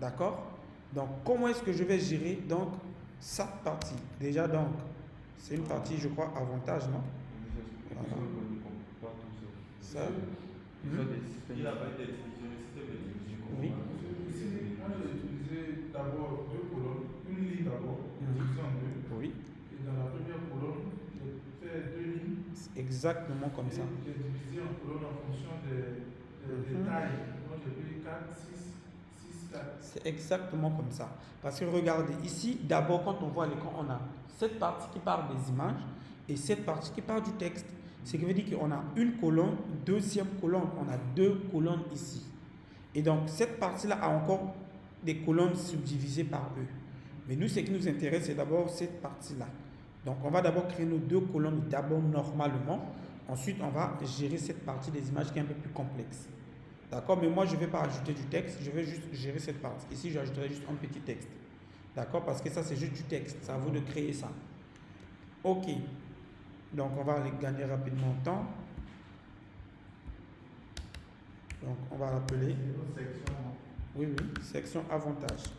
S1: D'accord? Donc comment est-ce que je vais gérer donc cette partie? Déjà donc c'est une partie je crois avantage, non? Voilà. Ça.
S3: Il a pas été utilisé le système de division.
S1: Oui.
S2: Ici, moi j'ai utilisé d'abord deux colonnes, une ligne d'abord, divisée en deux.
S1: Oui.
S2: Et dans la première colonne, j'ai fait deux lignes.
S1: C'est exactement comme ça.
S2: J'ai divisé en colonnes en fonction des tailles. Moi j'ai pris 4, 6, 4.
S1: C'est exactement comme ça. Parce que regardez, ici, d'abord, quand on voit l'écran, on a cette partie qui parle des images et cette partie qui parle du texte. Ce qui veut dire qu'on a une colonne, deuxième colonne, on a deux colonnes ici. Et donc, cette partie-là a encore des colonnes subdivisées par eux. Mais nous, ce qui nous intéresse, c'est d'abord cette partie-là. Donc, on va d'abord créer nos deux colonnes d'abord normalement. Ensuite, on va gérer cette partie des images qui est un peu plus complexe. D'accord? Mais moi, je ne vais pas ajouter du texte, je vais juste gérer cette partie. Ici, j'ajouterai juste un petit texte. D'accord? Parce que ça, c'est juste du texte. C'est à vous de créer ça. OK. Donc, on va aller gagner rapidement en temps. Donc, on va l'appeler. Oui, section avantage.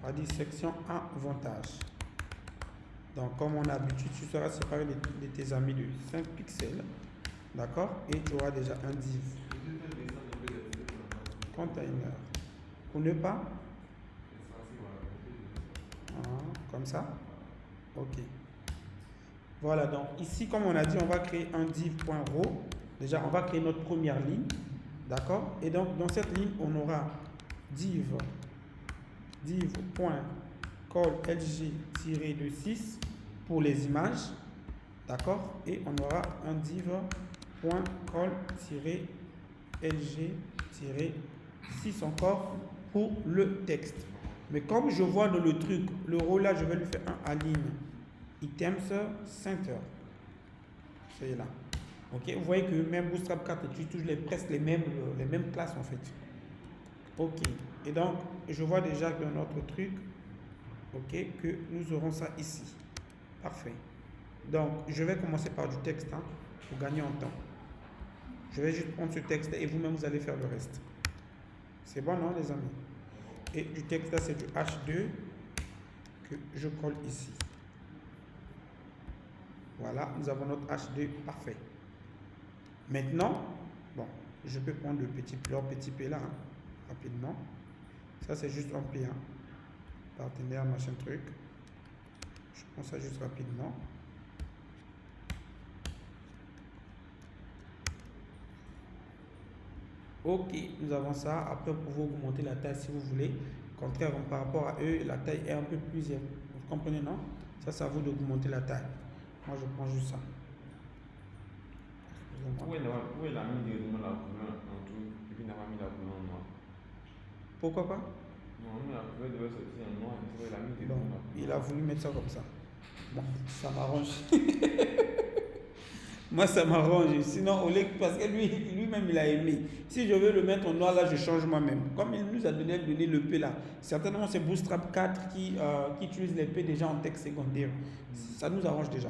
S1: On va dire section avantage. Donc, comme on a l'habitude, tu seras séparé de tes amis de 5 pixels. D'accord? Et tu auras déjà un div. Container. Pour ne pas? Comme ça? Ok. Voilà, donc ici, comme on a dit, on va créer un div.row. Déjà, on va créer notre première ligne. D'accord? Et donc, dans cette ligne, on aura div.callLG-6 pour les images. D'accord? Et on aura un div.call-LG-6 encore pour le texte. Mais comme je vois dans le truc, le row là, je vais lui faire un align items center. C'est là. Ok, vous voyez que même Bootstrap 4 utilise toujours presque les mêmes classes en fait. Ok, et donc je vois déjà dans notre truc, ok, que nous aurons ça ici. Parfait. Donc je vais commencer par du texte pour gagner en temps. Je vais juste prendre ce texte et vous-même vous allez faire le reste. C'est bon, non, les amis? Et du texte là, c'est du H2 que je colle ici. Voilà, nous avons notre H2 parfait. Maintenant, bon, je peux prendre le petit P là, rapidement. Ça, c'est juste un P, partenaire, machin truc. Je prends ça juste rapidement. Ok, nous avons ça. Après, vous pouvez augmenter la taille si vous voulez. Contrairement par rapport à eux, la taille est un peu plus élevée. Vous comprenez, non? Ça, c'est à vous d'augmenter la taille. Moi, je prends juste ça.
S3: Où est la mis directement la couleur en tout et puis il n'a pas mis la couleur en noir?
S1: Pourquoi pas?
S3: Non, la couleur devait sortir en noir, il a mis
S1: Bon,
S3: directement.
S1: il a voulu mettre ça comme ça. Bon, ça m'arrange. Moi, ça m'arrange. Sinon, parce que lui-même, il a aimé. Si je veux le mettre en noir, là, je change moi-même. Comme il nous a donné le P là, certainement, c'est Bootstrap 4 qui utilise les P déjà en texte secondaire. Ça nous arrange déjà.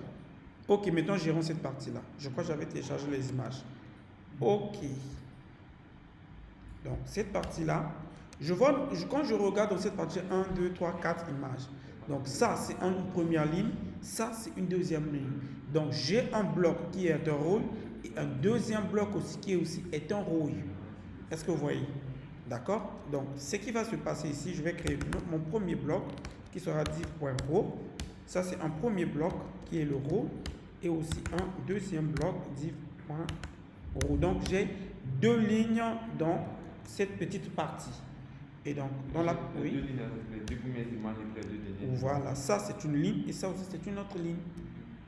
S1: Ok, maintenant, gérons cette partie-là. Je crois que j'avais téléchargé les images. Ok. Donc, cette partie-là, Quand je regarde dans cette partie, 1, 2, 3, 4 images. Donc ça, c'est une première ligne. Ça, c'est une deuxième ligne. Donc j'ai un bloc qui est un rôle et un deuxième bloc aussi qui est un rôle. Est-ce que vous voyez? D'accord? Donc ce qui va se passer ici, je vais créer mon premier bloc qui sera div.row. Ça, c'est un premier bloc qui est le row et aussi un deuxième bloc div.row. Donc j'ai deux lignes dans cette petite partie. Et donc, dans la... Oui.
S3: Les deux premières images et les deux dernières.
S1: Voilà, ça c'est une ligne et ça aussi c'est une autre ligne.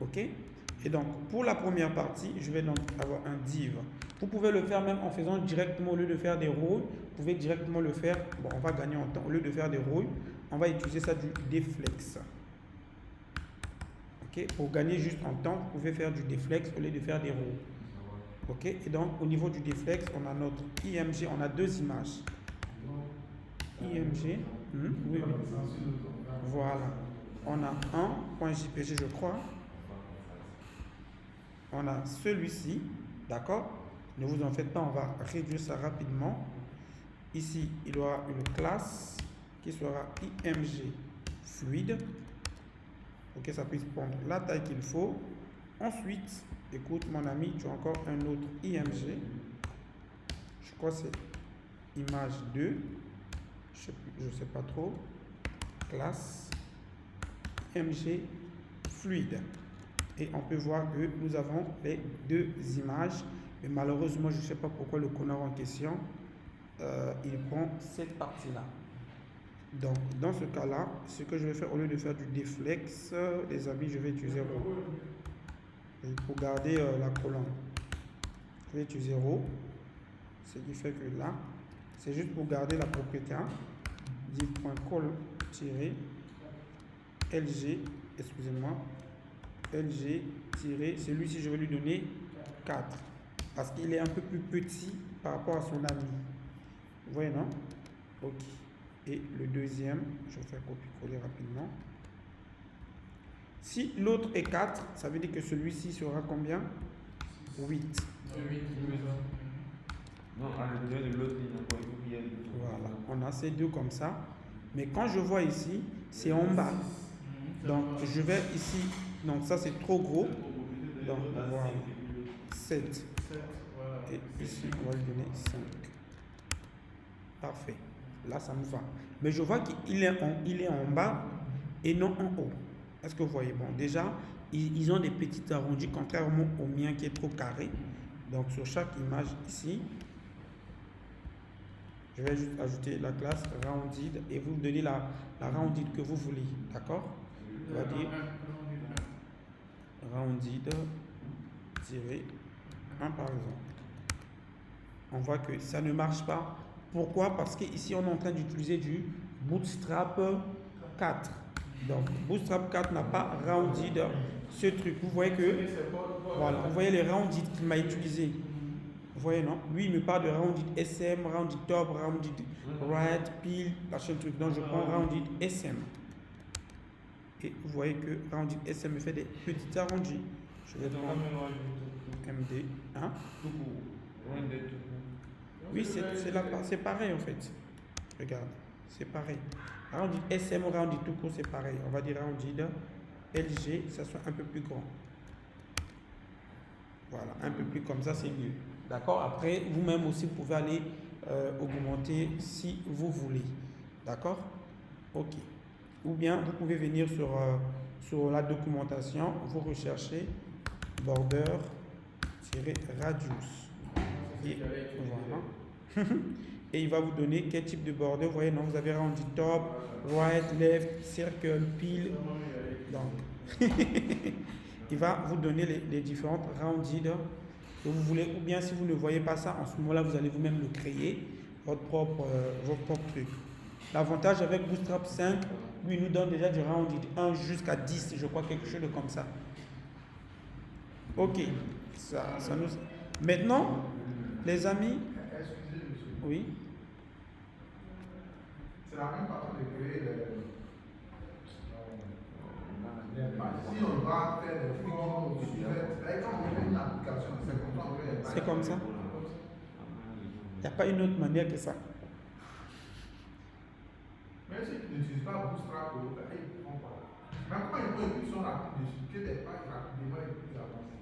S1: Ok? Et donc, pour la première partie, je vais donc avoir un div. Vous pouvez le faire même en faisant directement, au lieu de faire des rôles, vous pouvez directement le faire. Bon, on va gagner en temps. Au lieu de faire des rôles, on va utiliser ça du deflex. Ok? Pour gagner juste en temps, vous pouvez faire du deflex au lieu de faire des rôles. Ok? Et donc, au niveau du deflex, on a notre IMG, on a deux images. IMG, oui, oui. Voilà. On a un point JPG, je crois. On a celui-ci, d'accord? Ne vous en faites pas, on va réduire ça rapidement. Ici, il y aura une classe qui sera IMG fluide pour que ça puisse prendre la taille qu'il faut. Ensuite, écoute mon ami, tu as encore un autre IMG. Je crois que c'est image 2. Je ne sais pas trop. Classe IMG fluide. Et on peut voir que nous avons les deux images. Mais malheureusement, je ne sais pas pourquoi le connard en question, il prend cette partie-là. Donc, dans ce cas-là, ce que je vais faire, au lieu de faire du deflex, les amis, je vais utiliser row. Et pour garder la colonne, je vais utiliser row. Ce qui fait que là, c'est juste pour garder la propriété. div.call-lg, excusez-moi, lg- celui-ci, je vais lui donner 4 parce qu'il est un peu plus petit par rapport à son ami. Vous voyez, non? Ok. Et le deuxième, je vais faire copier-coller rapidement. Si l'autre est 4, ça veut dire que celui-ci sera combien? 8.
S3: Non, à l'intérieur de l'autre ligne,
S1: voilà, on a ces deux comme ça. Mais quand je vois ici, c'est en bas. Donc, je vais ici. Donc, ça, c'est trop gros. Donc, voilà. 7. Et ici, on va lui donner 5. Parfait. Là, ça me va. Mais je vois qu'il est en bas et non en haut. Est-ce que vous voyez? Bon, déjà, ils ont des petits arrondis, contrairement au mien qui est trop carré. Donc, sur chaque image ici, je vais juste ajouter la classe rounded et vous donnez la rounded que vous voulez. D'accord? On va dire rounded-1 par exemple. On voit que ça ne marche pas. Pourquoi? Parce qu'ici, on est en train d'utiliser du Bootstrap 4. Donc, Bootstrap 4 n'a pas rounded ce truc. Vous voyez que, voilà, vous voyez les rounded qu'il m'a utilisé. Vous voyez, non? Lui, il me parle de rounded SM, rounded top, rounded right, pile, machin truc. Donc, je prends rounded SM. Et vous voyez que rounded SM me fait des petits arrondis. Je vais prendre MD. Hein? Oui, c'est pareil en fait. Regarde, c'est pareil. Rounded SM ou rounded tout court, c'est pareil. On va dire rounded LG, ça soit un peu plus grand. Voilà, un peu plus comme ça, c'est mieux. D'accord? Après, vous-même aussi, vous pouvez aller augmenter si vous voulez. D'accord? Ok. Ou bien, vous pouvez venir sur la documentation, vous recherchez border-radius. Et voilà. Et il va vous donner quel type de border. Vous voyez, non, vous avez rounded top, right, left, circle, pile. Donc, il va vous donner les différentes rounded que vous voulez. Ou bien, si vous ne voyez pas ça, en ce moment-là, vous allez vous-même le créer, votre propre truc. L'avantage avec Bootstrap 5, lui, il nous donne déjà du rounded 1 jusqu'à 10, je crois, quelque chose de comme ça. Ok. Ça nous... Maintenant, les amis...
S5: Excusez, monsieur.
S1: Oui.
S5: C'est la même façon de créer les pages. Si on va faire des formes, quand on fait une application, c'est comme ça on fait les pages.
S1: C'est comme ça. Il n'y a pas une autre manière que ça.
S5: Mais ceux qui n'utilisent pas Bootstrap, ils ne font pas. Mais comment ils font une évolution rapide dessus, que des pages rapidement et plus avancées?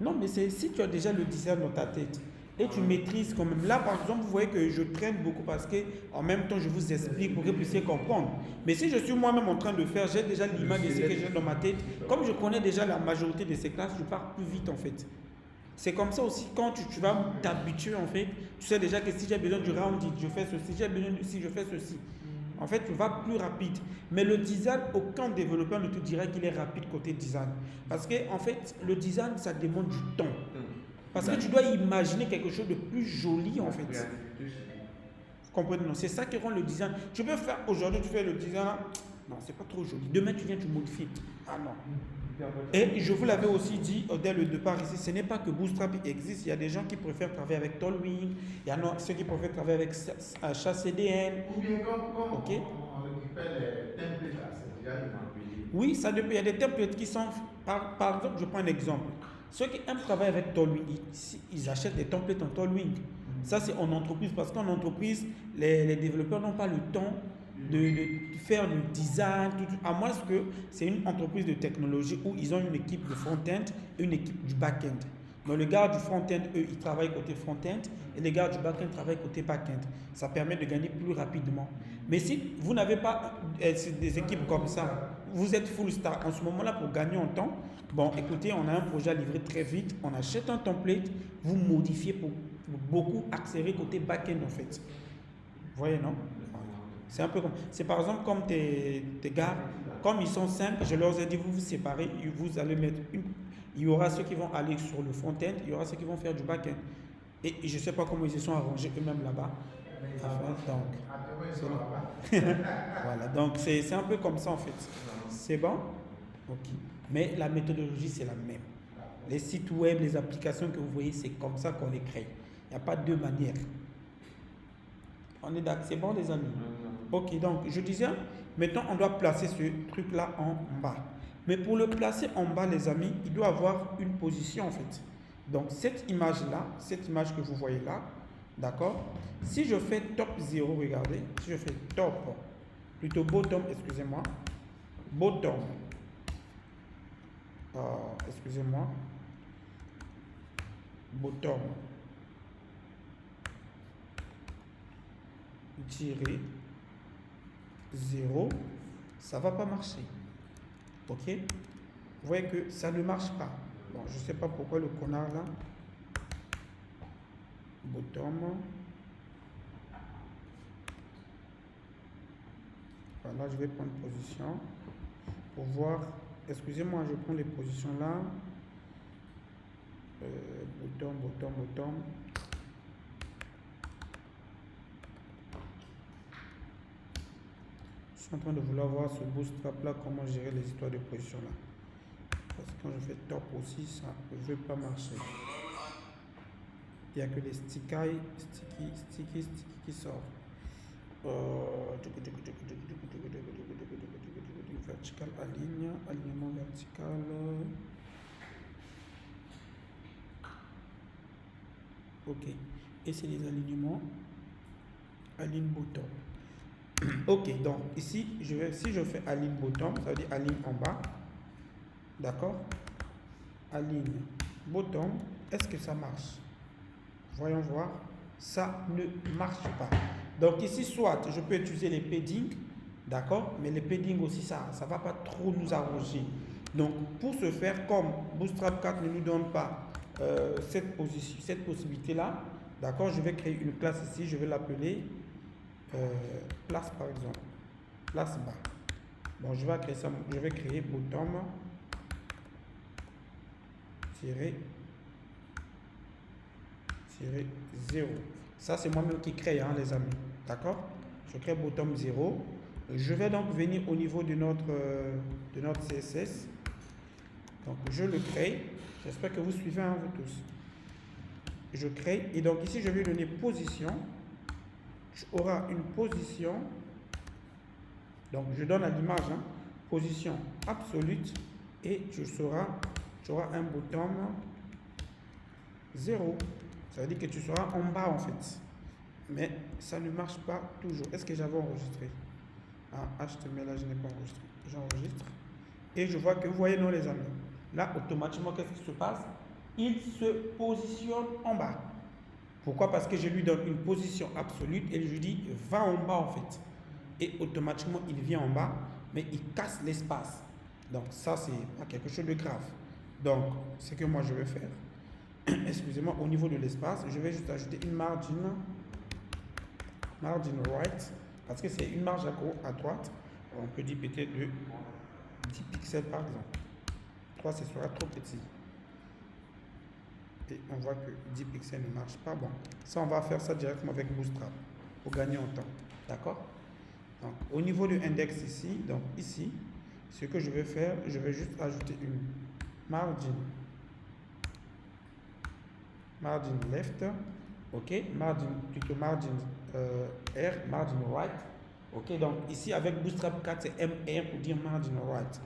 S1: Non, mais c'est si tu as déjà le design dans ta tête et tu maîtrises quand même. Là, par exemple, vous voyez que je traîne beaucoup parce que en même temps, je vous explique pour que vous puissiez comprendre. Mais si je suis moi-même en train de faire, j'ai déjà l'image de ce que j'ai dans ma tête. Comme je connais déjà la majorité de ces classes, je pars plus vite en fait. C'est comme ça aussi, quand tu vas t'habituer en fait, tu sais déjà que si j'ai besoin du rounded, je fais ceci, si j'ai besoin de ci, je fais ceci. En fait, tu vas plus rapide. Mais le design, aucun développeur ne te dira qu'il est rapide côté design. Parce que, en fait, le design, ça demande du temps. Parce que tu dois imaginer quelque chose de plus joli, en fait. Vous comprenez? Non, c'est ça qui rend le design. Tu peux faire aujourd'hui, tu fais le design, non, c'est pas trop joli. Demain, tu viens, tu modifies. Ah non. Et je vous l'avais aussi dit dès le départ ici, ce n'est pas que Bootstrap existe. Il y a des gens qui préfèrent travailler avec Tailwind, il y en a ceux qui préfèrent travailler avec HACDN.
S5: Ou bien comme
S1: Ok.
S5: on récupère les templates là, c'est déjà des.
S1: Oui, ça dépend. Il y a des templates qui sont. Par exemple, je prends un exemple. Ceux qui aiment travailler avec Tailwind, ils achètent des templates en Tailwind. Ça, c'est en entreprise. Parce qu'en entreprise, les développeurs n'ont pas le temps de faire le design, à moins que c'est une entreprise de technologie où ils ont une équipe de front-end et une équipe du back-end. Donc les gars du front-end, eux, ils travaillent côté front-end et les gars du back-end travaillent côté back-end. Ça permet de gagner plus rapidement. Mais si vous n'avez pas des équipes comme ça, vous êtes full stack en ce moment-là pour gagner en temps, bon, écoutez, on a un projet à livrer très vite, on achète un template, vous modifiez pour beaucoup accélérer côté back-end en fait. Vous voyez, non? C'est un peu comme, c'est par exemple comme tes gars, comme ils sont 5, je leur ai dit, vous vous séparez, vous allez mettre il y aura ceux qui vont aller sur le front-end, il y aura ceux qui vont faire du back-end. Et je ne sais pas comment ils se sont arrangés eux-mêmes là-bas. Voilà, donc c'est un peu comme ça en fait. C'est bon? Ok. Mais la méthodologie, c'est la même. Les sites web, les applications que vous voyez, c'est comme ça qu'on les crée. Il n'y a pas deux manières. On est d'accord, c'est bon les amis? Ok, donc je disais, maintenant on doit placer ce truc-là en bas. Mais pour le placer en bas, les amis, il doit avoir une position en fait. Donc cette image-là, cette image que vous voyez là, d'accord? Si je fais top 0, regardez, si je fais top, plutôt bottom, excusez-moi, bottom, excusez-moi, bottom, tirer 0, ça va pas marcher. Ok? Vous voyez que ça ne marche pas. Bon, je sais pas pourquoi le connard là. Bottom. Voilà, je vais prendre position pour voir. Excusez-moi, je prends les positions là. Bottom, bottom, bottom. Je suis en train de vouloir voir ce bootstrap là, comment gérer les histoires de position là. Parce que quand je fais top aussi, ça ne veut pas marcher. Il n'y a que les sticky qui sortent. Vertical aligne, alignement vertical. Ok. Et c'est les alignements. Align bottom. Ok, donc ici, si je fais align bottom, ça veut dire align en bas. D'accord? Align bottom. Est-ce que ça marche? Voyons voir. Ça ne marche pas. Donc ici, soit je peux utiliser les paddings. D'accord? Mais les paddings aussi, ça ne va pas trop nous arranger. Donc pour ce faire, comme Bootstrap 4 ne nous donne pas cette possibilité-là, d'accord? Je vais créer une classe ici. Je vais l'appeler place par exemple. Place bas. Bon, je vais créer ça. Je vais créer bottom tirer 0. Ça, c'est moi-même qui crée, hein, les amis. D'accord? Je crée bottom 0. Je vais donc venir au niveau de notre CSS. Donc, je le crée. J'espère que vous suivez, hein, vous tous. Je crée. Et donc, ici, je vais donner position. Tu auras une position. Donc, je donne à l'image, hein, position absolue. Et tu auras un bottom 0. Ça veut dire que tu seras en bas en fait. Mais ça ne marche pas toujours. Est-ce que j'avais enregistré? Ah, HTML, là, je n'ai pas enregistré. J'enregistre. Et je vois que, vous voyez, non, les amis. Là, automatiquement, qu'est-ce qui se passe? Il se positionne en bas. Pourquoi? Parce que je lui donne une position absolue et je lui dis, va en bas, en fait. Et automatiquement, il vient en bas, mais il casse l'espace. Donc, ça, c'est pas quelque chose de grave. Donc, ce que moi, je vais faire, excusez-moi, au niveau de l'espace, je vais juste ajouter une margin right, parce que c'est une marge à droite. On peut dire peut-être de 10 pixels par exemple. 3, ce sera trop petit. Et on voit que 10 pixels ne marche pas. Bon, ça, on va faire ça directement avec Bootstrap pour gagner en temps. D'accord? Donc, au niveau du index ici, donc ici, ce que je vais faire, je vais juste ajouter une margin left, ok, plutôt margin R, margin right, ok, donc ici avec Bootstrap 4 c'est MR pour dire margin right,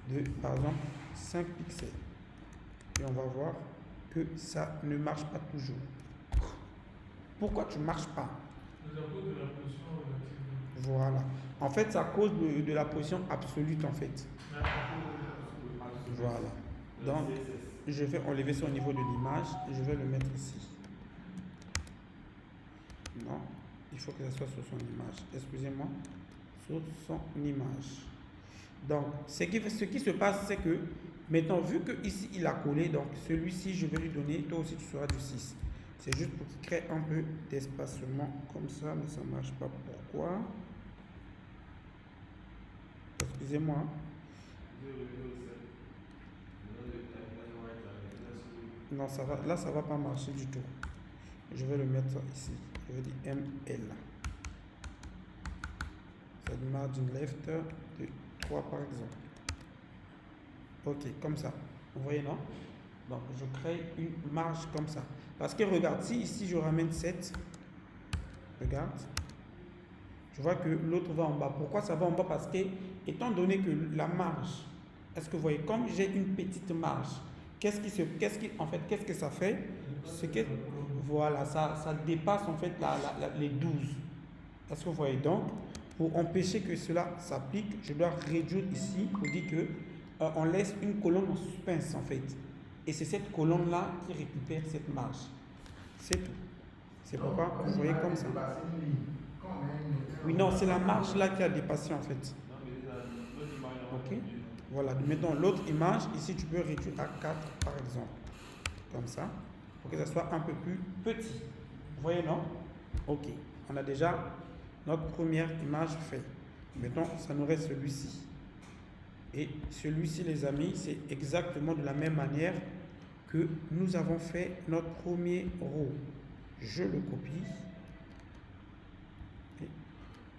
S1: de par exemple 5 pixels, et on va voir que ça ne marche pas toujours. Pourquoi tu ne marches pas?
S2: Nous avons de la position relative.
S1: Voilà, en fait c'est à cause de la position absolue en fait. Voilà, donc je vais enlever ça au niveau de l'image et je vais le mettre ici. Non, il faut que ça soit sur son image. Excusez-moi, sur son image. Donc, ce qui se passe, c'est que maintenant, vu que ici il a collé, donc celui-ci, je vais lui donner, toi aussi tu seras du 6. C'est juste pour qu'il crée un peu d'espacement comme ça, mais ça ne marche pas. Pourquoi? Excusez-moi. Non, ça va, là, ça va pas marcher du tout. Je vais le mettre ici. Je vais dire ML. C'est une margin left de 3 par exemple. Ok, comme ça. Vous voyez, non? Donc, je crée une marge comme ça. Parce que regarde, si ici je ramène 7, regarde, je vois que l'autre va en bas. Pourquoi ça va en bas? Parce que, étant donné que la marge, est-ce que vous voyez, comme j'ai une petite marge, qu'est-ce que ça fait? C'est que, voilà, ça dépasse en fait les 12. Est-ce que vous voyez? Donc, pour empêcher que cela s'applique, je dois réduire ici pour dire que on laisse une colonne en suspense en fait. Et c'est cette colonne-là qui récupère cette marge. C'est tout. C'est pourquoi vous voyez comme ça. Oui, non, c'est la marge là qui a dépassé en fait. Ok. Voilà, maintenant l'autre image, ici tu peux réduire à 4 par exemple. Comme ça, pour que ça soit un peu plus petit. Vous voyez, non? Ok. On a déjà notre première image faite. Maintenant, ça nous reste celui-ci. Et celui-ci, les amis, c'est exactement de la même manière que nous avons fait notre premier row. Je le copie. Et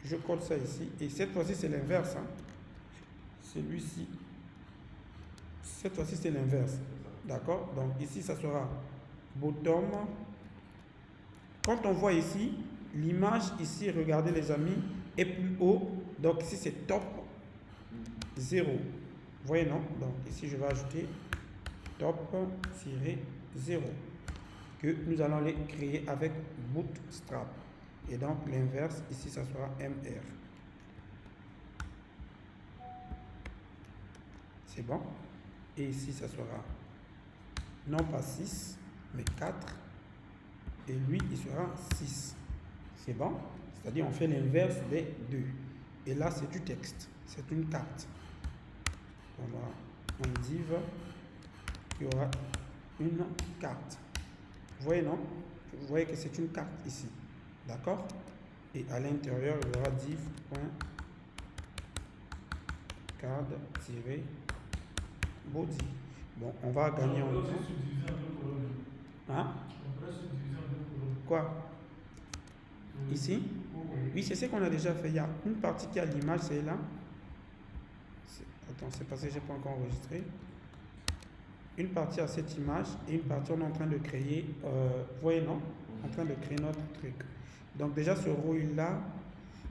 S1: je colle ça ici. Et cette fois-ci, c'est l'inverse. Hein. Celui-ci. Cette fois-ci, c'est l'inverse. D'accord? Donc ici, ça sera bottom. Quand on voit ici, l'image ici, regardez les amis, est plus haut. Donc ici, c'est top 0. Vous voyez, non? Donc ici, je vais ajouter top-0 que nous allons les créer avec Bootstrap. Et donc l'inverse, ici, ça sera MR. C'est bon? Et ici, ça sera non pas 6, mais 4. Et lui, il sera 6. C'est bon? C'est-à-dire, on fait l'inverse des deux. Et là, c'est du texte. C'est une carte. On aura un div qui aura une carte. Vous voyez, non? Vous voyez que c'est une carte ici. D'accord? Et à l'intérieur, il y aura div.card-body. Bon, on va gagner en temps. Hein? Quoi? Ici? Oui, c'est ce qu'on a déjà fait. Il y a une partie qui a l'image, c'est là. Attends, c'est parce que je n'ai pas encore enregistré. Une partie à cette image et une partie on est en train de créer, vous voyez, non? En train de créer notre truc. Donc déjà ce row-là,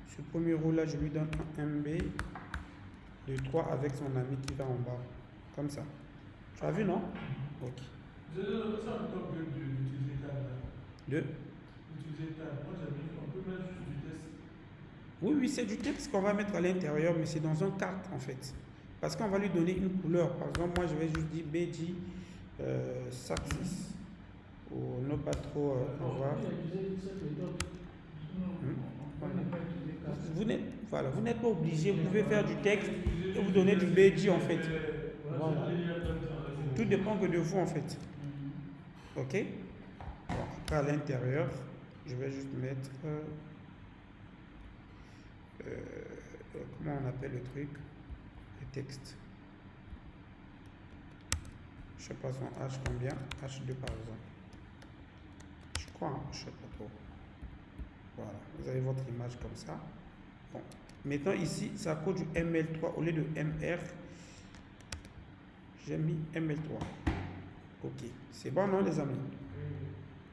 S1: ce premier row-là, je lui donne un MB de 3 avec son ami qui va en bas. Comme ça. Tu as vu, non? Ok.
S2: C'est un top d'utiliser tab.
S1: De?
S2: Utiliser tab. Moi j'avais dit, on peut mettre juste du test.
S1: Oui, c'est du texte qu'on va mettre à l'intérieur, mais c'est dans une carte en fait. Parce qu'on va lui donner une couleur. Par exemple, moi je vais juste dire BG Saxis. Ou non pas trop voir. Vous n'êtes pas obligé, vous pouvez faire du texte et vous donner du BG en fait. Voilà. Tout dépend que de vous en fait. Ok? Bon, après à l'intérieur, je vais juste mettre comment on appelle le truc? Le texte. Je sais pas son H combien, H2 par exemple. Je crois, hein, je sais pas trop. Voilà, vous avez votre image comme ça. Bon. Maintenant ici, c'est à cause du ML3 au lieu de MR. J'ai mis ML3. Ok, c'est bon non les amis?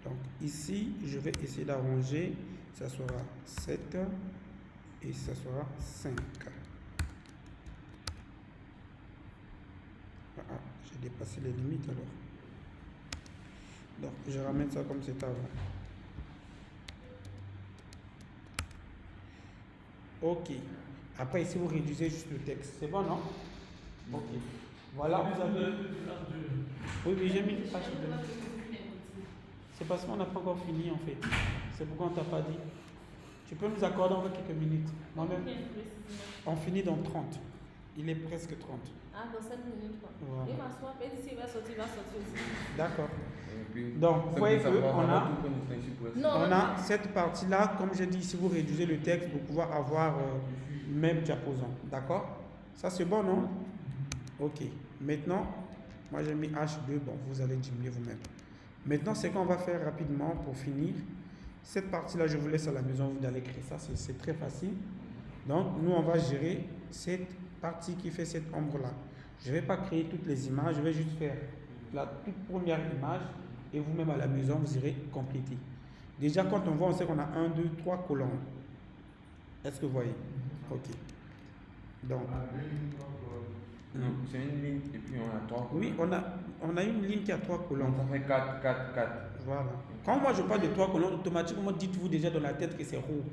S1: Donc ici, je vais essayer d'arranger. Ça sera 7 et ça sera 5. Ah, j'ai dépassé les limites alors. Donc je ramène ça comme c'était avant. Ok. Après ici vous réduisez juste le texte. C'est bon non? Ok. Voilà, vous avez. Oui, j'ai mis H2. C'est parce qu'on n'a pas encore fini en fait. C'est pourquoi on t'a pas dit. Tu peux nous accorder encore quelques minutes. Moi-même. On finit dans 30. Il est presque 30.
S6: Ah, dans 7 minutes quoi.
S1: Voilà.
S6: Il m'assoit, et d'ici il va sortir aussi.
S1: D'accord. Donc, vous voyez on a cette partie-là, comme j'ai dit, ici vous réduisez le texte pour pouvoir avoir même diaposant. D'accord? Ça c'est bon, non? Ok. Maintenant, moi j'ai mis H2, bon, vous allez diminuer vous-même. Maintenant, ce qu'on va faire rapidement pour finir, cette partie-là, je vous laisse à la maison, vous allez créer ça, c'est très facile. Donc, nous, on va gérer cette partie qui fait cette ombre-là. Je ne vais pas créer toutes les images, je vais juste faire la toute première image et vous-même à la maison, vous irez compléter. Déjà, quand on voit, on sait qu'on a 1, 2, 3 colonnes. Est-ce que vous voyez? Ok. Donc,
S3: non, c'est une ligne et puis on a 3 colonnes.
S1: Oui, on a une ligne qui a 3 colonnes.
S3: Ça fait 4, 4, 4.
S1: Voilà. Quand moi je parle de 3 colonnes, automatiquement dites-vous déjà dans la tête que c'est roux.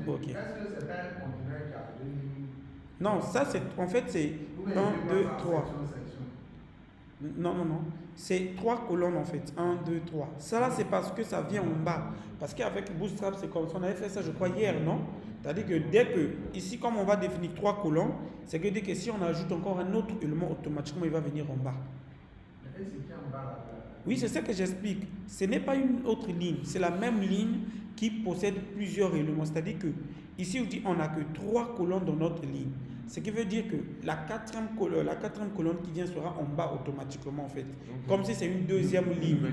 S1: Ok.
S5: Est-ce que c'est pas un conteneur qui a 2 lignes?
S1: Non, ça c'est en fait c'est 1, 2, 3. Non. C'est 3 colonnes en fait. 1, 2, 3. Ça là c'est parce que ça vient en bas. Parce qu'avec Bootstrap c'est comme ça. On avait fait ça je crois hier, non? C'est-à-dire que dès que, ici comme on va définir 3 colonnes, c'est que dès que si on ajoute encore un autre élément, automatiquement il va venir en bas.
S5: Mais c'est qui en bas là?
S1: Oui, c'est ça que j'explique. Ce n'est pas une autre ligne. C'est la même ligne qui possède plusieurs éléments. C'est-à-dire que ici on dit on n'a que 3 colonnes dans notre ligne. Ce qui veut dire que la quatrième colonne qui vient sera en bas automatiquement en fait. Comme si c'est une deuxième ligne.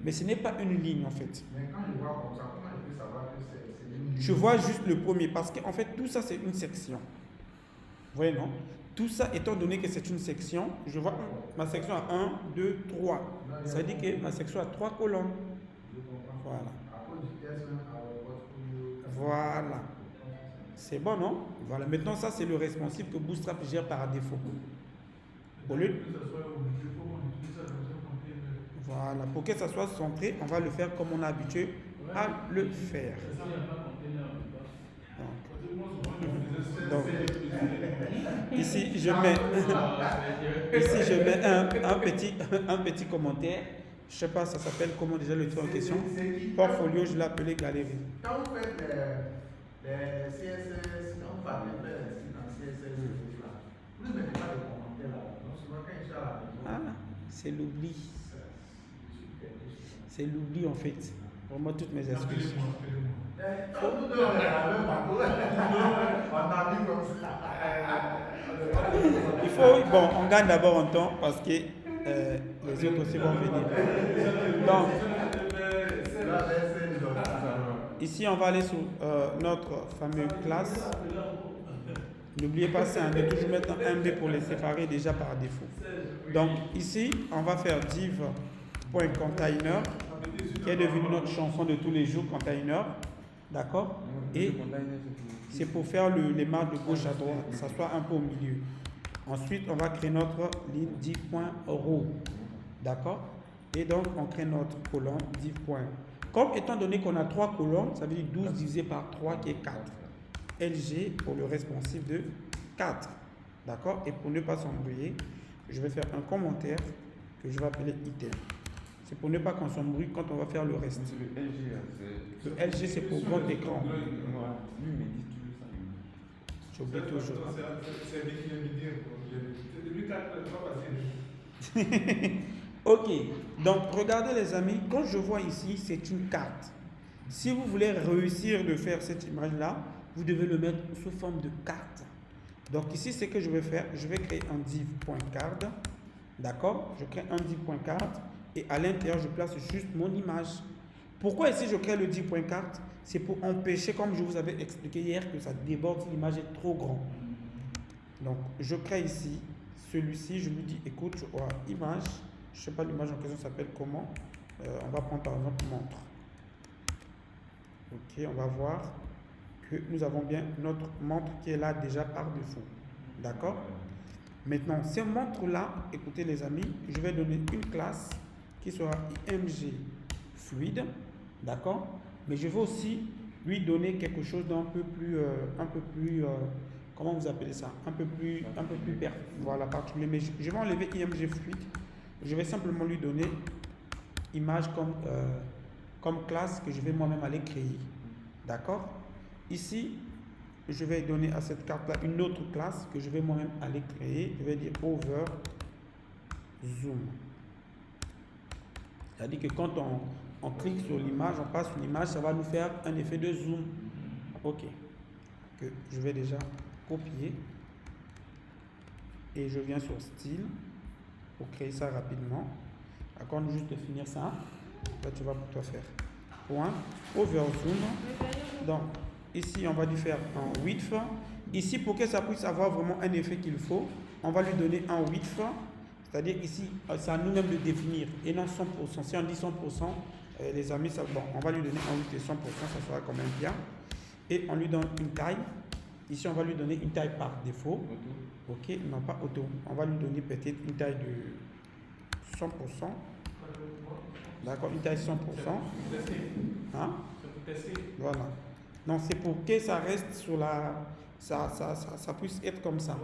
S1: Mais ce n'est pas une ligne en fait.
S5: Mais quand je vois comme ça, comment je peux savoir que c'est une ligne?
S1: Je vois juste le premier parce qu'en fait tout ça c'est une section. Vous voyez non? Tout ça étant donné que c'est une section, je vois ma section a 1, 2, 3. Ça veut dire que ma section a 3 colonnes. Voilà. Voilà. C'est bon, non? Voilà. Maintenant, ça, c'est le responsive que Bootstrap gère par défaut. Au lieu... Voilà. Pour que ça soit centré, on va le faire comme on a habitué à le faire. Donc ici, je mets un petit commentaire. Je ne sais pas, ça s'appelle comment déjà le truc en question. Portfolio, je l'ai appelé galerie.
S5: Quand vous faites les CSS, quand vous parlez de CSS, vous ne mettez pas de commentaires là. Donc souvent quand il est à la maison.
S1: Ah, c'est l'oubli. C'est l'oubli en fait. Vraiment toutes mes excuses. Il faut, bon, on gagne d'abord en temps parce que les autres aussi vont venir. Donc, ici on va aller sur notre fameuse classe. N'oubliez pas, c'est de toujours mettre un MD pour les séparer déjà par défaut. Donc ici, on va faire div.container qui est devenu notre chanson de tous les jours, container. D'accord? Et c'est pour faire les marques de gauche à droite, ça soit un peu au milieu. Ensuite, on va créer notre ligne div.row. D'accord? Et donc, on crée notre colonne div. Comme étant donné qu'on a 3 colonnes, ça veut dire 12 divisé par 3 qui est 4. LG pour le responsive de 4. D'accord? Et pour ne pas s'embrouiller, je vais faire un commentaire que je vais appeler item. C'est pour ne pas qu'on s'embrouille quand on va faire le reste.
S3: C'est le LG.
S1: Le LG, c'est pour grand écran.
S3: Voilà. Lui, il me dit toujours ça.
S1: J'oublie toujours.
S2: C'est lui qui vient me dire. C'est depuis 4 heures, vas-y.
S1: Ok, donc regardez les amis, quand je vois ici, c'est une carte. Si vous voulez réussir de faire cette image-là, vous devez le mettre sous forme de carte. Donc ici, ce que je vais faire, je vais créer un div.card. D'accord? Je crée un div.card et à l'intérieur, je place juste mon image. Pourquoi ici je crée le div.card? C'est pour empêcher, comme je vous avais expliqué hier, que ça déborde si l'image est trop grande. Donc je crée ici celui-ci, je lui dis écoute, tu auras image. Je ne sais pas l'image en question s'appelle comment. On va prendre par exemple montre. Ok, on va voir que nous avons bien notre montre qui est là déjà par défaut. D'accord? Maintenant, ces montres-là, écoutez les amis, je vais donner une classe qui sera img fluide. D'accord? Mais je vais aussi lui donner quelque chose d'un peu plus, comment vous appelez ça? Un peu plus voilà, particulier. Mais je vais enlever img fluide. Je vais simplement lui donner image comme classe que je vais moi-même aller créer. D'accord? Ici, je vais donner à cette carte-là une autre classe que je vais moi-même aller créer. Je vais dire over zoom. C'est-à-dire que quand on clique sur l'image, on passe sur l'image, ça va nous faire un effet de zoom. Ok. Que je vais déjà copier. Et je viens sur style. Pour créer ça rapidement. D'accord, nous juste de finir ça. Là, tu vas pour toi faire. Point. Over zoom. Donc, ici, on va lui faire un width. Ici, pour que ça puisse avoir vraiment un effet qu'il faut, on va lui donner un width. C'est-à-dire ici, c'est à nous-mêmes de définir. Et non 100%. Si on dit 100%, les amis, ça, bon, on va lui donner un width de 100%, ça sera quand même bien. Et on lui donne une taille. Ici, on va lui donner une taille par défaut. Ok, non pas auto. On va lui donner peut-être une taille de 100%. D'accord, une taille 100%. Hein? Voilà. Non, c'est pour que ça reste sur la... Ça puisse être comme ça.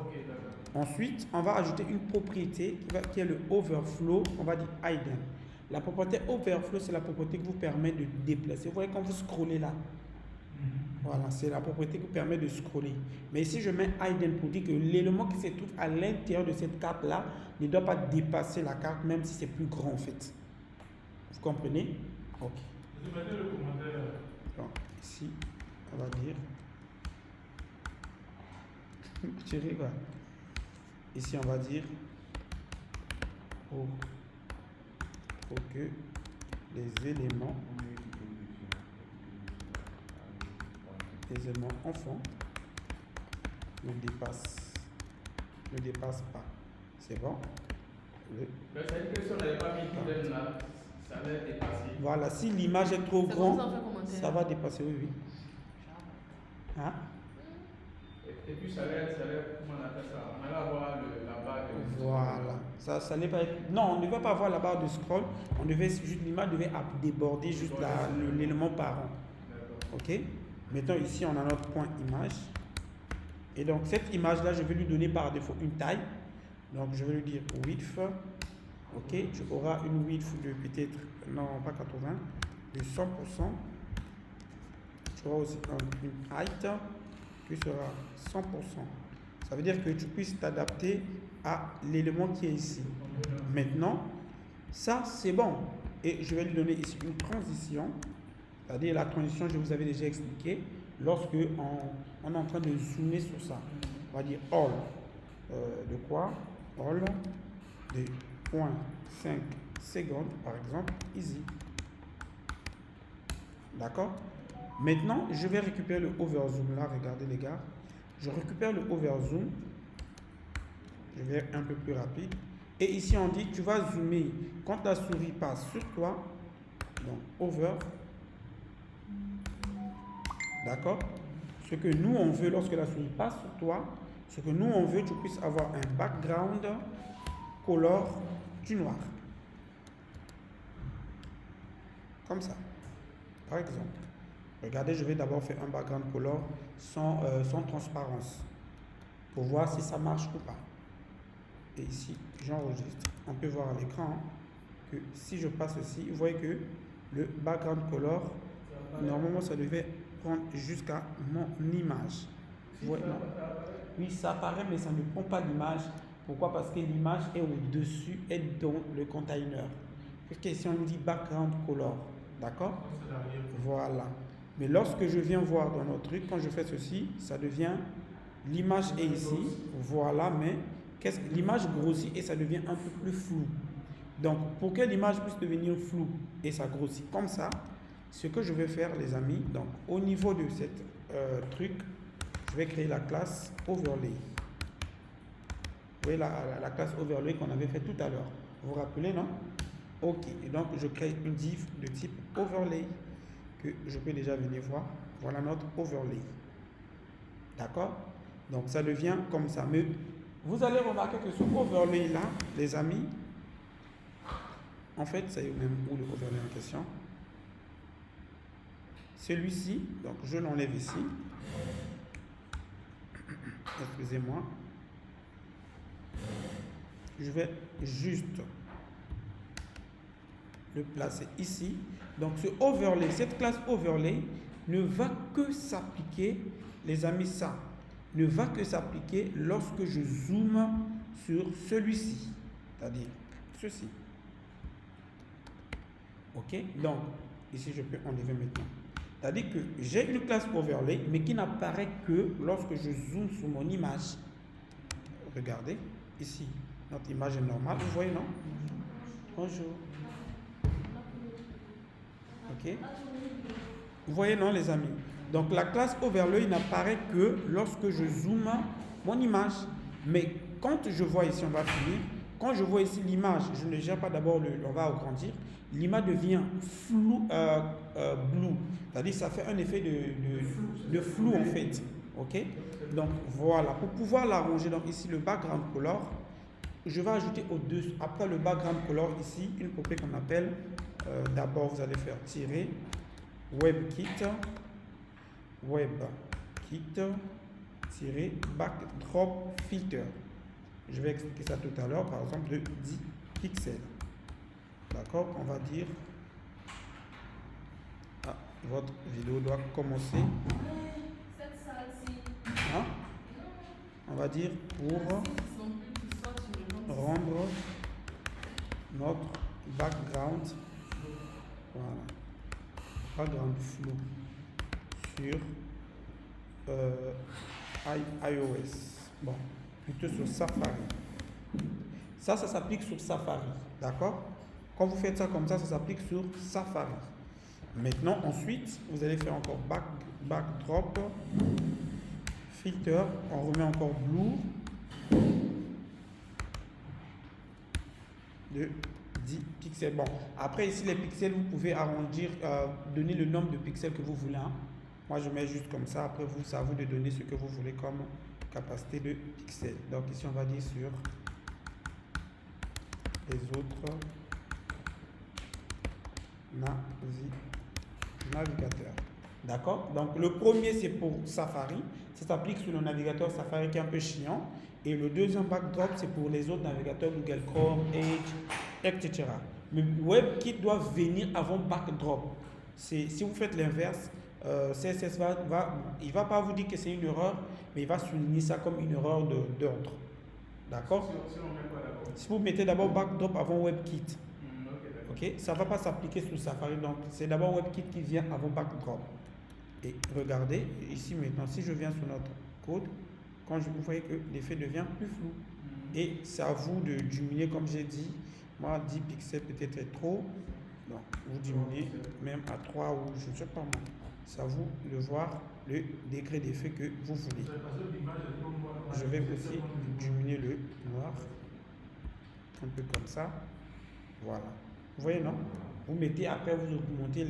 S1: Ensuite, on va ajouter une propriété qui est le overflow. On va dire hidden. La propriété overflow, c'est la propriété qui vous permet de déplacer. Vous voyez quand vous scrollez là. Voilà, c'est la propriété qui vous permet de scroller. Mais ici, je mets hidden pour dire que l'élément qui se trouve à l'intérieur de cette carte-là ne doit pas dépasser la carte, même si c'est plus grand en fait. Vous comprenez? Ok.
S2: Je vais mettre le commentaire.
S1: Donc, ici, on va dire... Tu rigoles. Ici, on va dire pour que les éléments enfants ne dépassent pas. C'est bon?
S4: C'est-à-dire que si on n'avait pas mis hidden là, ça allait dépasser.
S1: Voilà, si l'image est trop
S6: C'est
S1: grande,
S6: comme ça, on fait commentaire.
S1: ça va dépasser, oui. Hein?
S4: Et puis ça allait, comment on appelle ça? On allait avoir la barre de...
S1: Voilà. Ça n'est pas... Non, on ne va pas avoir la barre de scroll. L'image devait déborder juste l'élément parent. Ok? Maintenant, ici, on a notre point image. Et donc, cette image-là, je vais lui donner par défaut une taille. Donc, je vais lui dire width. Ok? Tu auras une width de peut-être, non, pas 80, de 100%. Tu auras aussi une height qui sera 100%. Ça veut dire que tu puisses t'adapter à l'élément qui est ici. Maintenant, ça, c'est bon. Et je vais lui donner ici une transition. C'est-à-dire la transition, je vous avais déjà expliqué, lorsque on est en train de zoomer sur ça. On va dire all. De quoi? All de 0.5 secondes, par exemple, easy. D'accord? Maintenant, je vais récupérer le overzoom là. Regardez les gars. Je récupère le overzoom. Je vais être un peu plus rapide. Et ici, on dit tu vas zoomer quand la souris passe sur toi. Donc, over. D'accord? Ce que nous, on veut lorsque la souris passe sur toi, ce que nous, on veut, tu puisses avoir un background color du noir. Comme ça. Par exemple. Regardez, je vais d'abord faire un background color sans transparence pour voir si ça marche ou pas. Et ici, j'enregistre. On peut voir à l'écran que si je passe ici, vous voyez que le background color, normalement, ça devait prendre jusqu'à mon image. Vous voyez, non? Oui, ça apparaît, mais ça ne prend pas l'image. Pourquoi? Parce que l'image est au-dessus, est dans le container. Parce que si on dit background color, d'accord? Voilà. Mais lorsque je viens voir dans notre truc, quand je fais ceci, ça devient, l'image est ici, voilà, mais l'image grossit et ça devient un peu plus flou. Donc, pour que l'image puisse devenir floue et ça grossit comme ça, ce que je vais faire, les amis, donc au niveau de cette truc, je vais créer la classe overlay. Vous voyez la classe overlay qu'on avait fait tout à l'heure. Vous vous rappelez, non? Ok. Et donc, je crée une div de type overlay que je peux déjà venir voir. Voilà notre overlay. D'accord? Donc, ça devient comme ça. Mais vous allez remarquer que ce overlay-là, les amis, en fait, c'est même où le overlay en question. Celui-ci, donc je l'enlève ici. Excusez-moi. Je vais juste le placer ici. Donc ce overlay, cette classe overlay ne va que s'appliquer, les amis, ça ne va que s'appliquer lorsque je zoome sur celui-ci, c'est-à-dire ceci. Ok, donc ici je peux enlever maintenant. C'est-à-dire que j'ai une classe overlay, mais qui n'apparaît que lorsque je zoome sur mon image. Regardez, ici, notre image est normale, vous voyez, non? Bonjour. Ok. Vous voyez, non, les amis? Donc la classe overlay n'apparaît que lorsque je zoome mon image. Mais quand je vois ici, on va finir, quand je vois ici l'image, je ne gère pas d'abord, on va agrandir, l'image devient flou, blue. C'est-à-dire ça fait un effet de flou en fait. Ok? Donc voilà, pour pouvoir l'arranger, donc ici le background color, je vais ajouter au-dessus, après le background color ici, une poupée qu'on appelle, d'abord vous allez faire tirer WebKit tirer backdrop filter. Je vais expliquer ça tout à l'heure, par exemple de 10 pixels. D'accord? On va dire, votre vidéo doit commencer. Hein? On va dire pour rendre notre background, voilà, background flou sur iOS. Bon, plutôt sur Safari. Ça s'applique sur Safari. D'accord? Quand vous faites ça comme ça s'applique sur Safari. Maintenant, ensuite, vous allez faire encore backdrop filter. On remet encore blue de 10 pixels. Bon, après ici les pixels, vous pouvez arrondir, donner le nombre de pixels que vous voulez. Hein. Moi, je mets juste comme ça. Après, c'est à vous de donner ce que vous voulez comme capacité de pixels. Donc ici, on va dire sur les autres navigateurs. D'accord? Donc le premier, c'est pour Safari. Ça s'applique sur le navigateur Safari qui est un peu chiant. Et le deuxième backdrop, c'est pour les autres navigateurs Google Chrome, Edge, etc. Mais WebKit doit venir avant backdrop. Si vous faites l'inverse, CSS il va pas vous dire que c'est une erreur, mais il va souligner ça comme une erreur d'ordre. D'accord? Si vous mettez d'abord backdrop avant WebKit, ok, ça ne va pas s'appliquer sur Safari. Donc, c'est d'abord WebKit qui vient avant backdrop. Et regardez, ici maintenant, si je viens sur notre code, quand vous voyez que l'effet devient plus flou. Et c'est à vous de diminuer, comme j'ai dit. Moi, 10 pixels peut-être est trop. Donc, vous diminuez même à 3 ou je ne sais pas moi. C'est à vous de voir le degré d'effet que vous voulez. Je vais aussi diminuer le noir. Un peu comme ça. Voilà. Vous voyez, non? Vous mettez, après, vous augmentez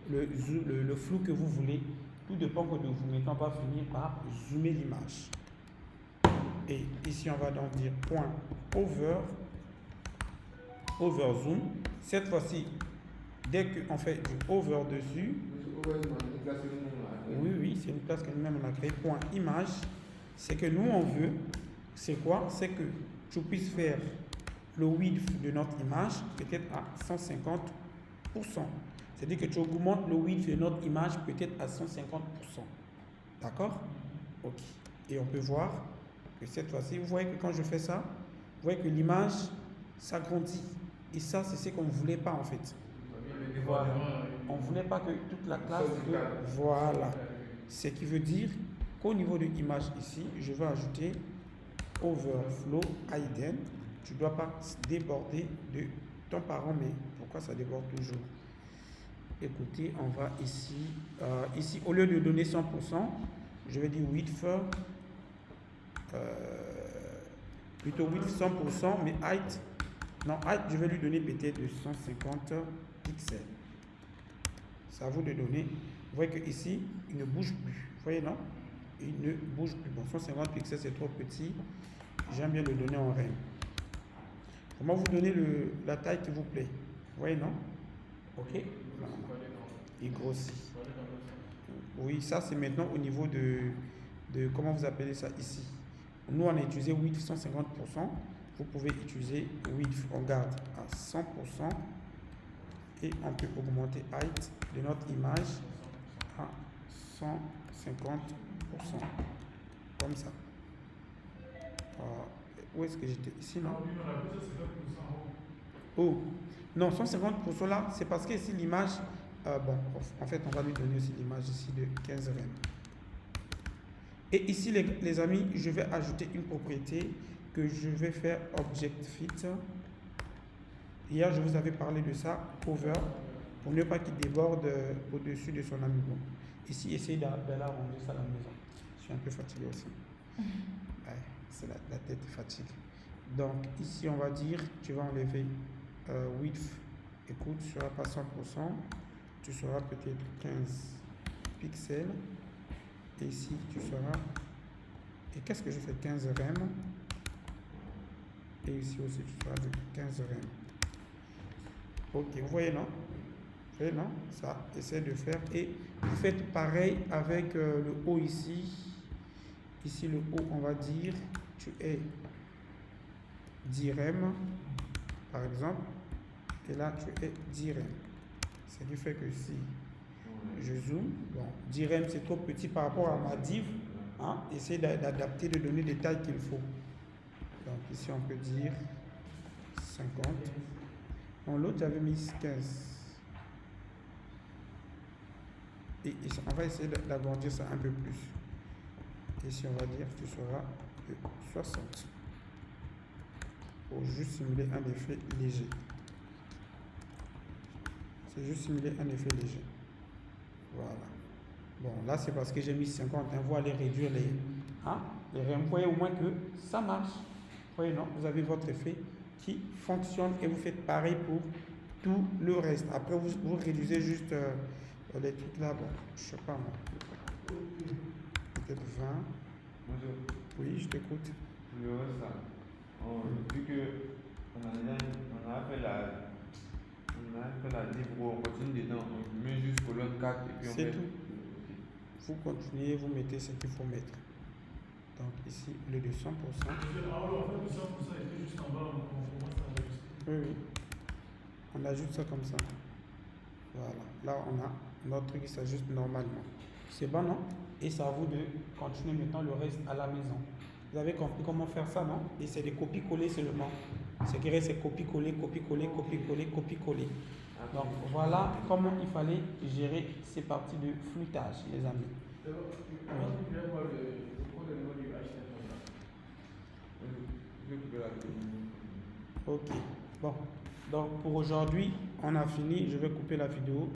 S1: le flou que vous voulez. Tout dépend de vous. Maintenant, on va finir par zoomer l'image. Et ici, on va donc dire point over zoom. Cette fois-ci, dès qu'on fait du over dessus, Oui, oui, c'est une classe que nous-mêmes on a créée. Point image, c'est que nous on veut, c'est quoi? C'est que tu puisses faire le width de notre image peut-être à 150%. C'est-à-dire que tu augmentes le width de notre image peut-être à 150%. D'accord? Ok. Et on peut voir que cette fois-ci, vous voyez que quand je fais ça, vous voyez que l'image s'agrandit. Et ça, c'est ce qu'on ne voulait pas en fait. Voilà. On ne voulait pas que toute la classe... Voilà. Ce qui veut dire qu'au niveau de l'image ici, je vais ajouter overflow hidden. Tu ne dois pas déborder de ton parent, mais pourquoi ça déborde toujours? Écoutez, on va ici. Ici, au lieu de donner 100%, je vais dire width. Plutôt width 100%, mais height. Non, height, je vais lui donner peut-être de 150 pixels. C'est à vous de donner. Vous voyez que ici, il ne bouge plus. Vous voyez, non? Il ne bouge plus. Bon, 150 pixels, c'est trop petit. J'aime bien le donner en REM. Comment vous donnez la taille qui vous plaît? Vous voyez, non? Ok? Voilà. Il grossit. Oui, ça, c'est maintenant au niveau de comment vous appelez ça ici. Nous, on a utilisé width 150%. Vous pouvez utiliser width, on garde à 100%. Et on peut augmenter height de notre image à 150%. Comme ça. Où est-ce que j'étais? Ici, non? Oh, non, 150% là, c'est parce que ici l'image, bon, en fait, on va lui donner aussi l'image ici de 15 rem. Et ici, les amis, je vais ajouter une propriété que je vais faire object fit. Hier, je vous avais parlé de ça, cover, pour ne pas qu'il déborde au-dessus de son ami. Bon, ici, essayez d'aller arranger ça à la maison. Je suis un peu fatigué aussi. Ouais, c'est la tête fatigue. Donc, ici, on va dire, tu vas enlever width. Écoute, tu seras pas 100%, tu seras peut-être 15 pixels. Et ici, tu seras... Et qu'est-ce que je fais? 15 rem. Et ici aussi, tu seras de 15 rem. Ok, vous voyez, non? Vous voyez, non? Ça, essaie de faire. Et vous faites pareil avec le haut ici. Ici, le haut, on va dire, tu es 10 rem, par exemple. Et là, tu es 10 rem. Ce qui fait que si je zoome, bon, 10 rem, c'est trop petit par rapport à ma div. Hein? Essayez d'adapter, de donner les tailles qu'il faut. Donc ici, on peut dire 50. Dans l'autre, j'avais mis 15. Et on va essayer d'agrandir ça un peu plus. Ici, on va dire que tu seras de 60. Pour juste simuler un effet léger. C'est juste simuler un effet léger. Voilà. Bon, là, c'est parce que j'ai mis 50. Hein, vous allez réduire les rem. Vous voyez au moins que ça marche. Vous voyez, non? Vous avez votre effet qui fonctionne et vous faites pareil pour tout le reste. Après, vous réduisez juste les trucs là. Bon, je sais pas moi. Peut-être 20.
S3: Bonjour.
S1: Oui, je t'écoute.
S3: Je vois ça. Vu qu'on a fait la livre, on continue dedans, on met juste colonne 4 et puis on
S1: C'est
S3: met...
S1: tout. Vous continuez, vous mettez ce qu'il faut mettre. Donc ici, le de 100%. Oui, oui. On ajoute ça comme ça. Voilà. Là, on a notre truc qui s'ajuste normalement. C'est bon, non? Et c'est à vous de continuer maintenant le reste à la maison. Vous avez compris comment faire ça, non? Et c'est des copies-coller seulement. Ce qui reste, c'est copier-coller, copier-coller, copier-coller, copier-coller. Donc voilà comment il fallait gérer ces parties de floutage, les amis. Ok. Bon. Donc pour aujourd'hui, on a fini. Je vais couper la vidéo.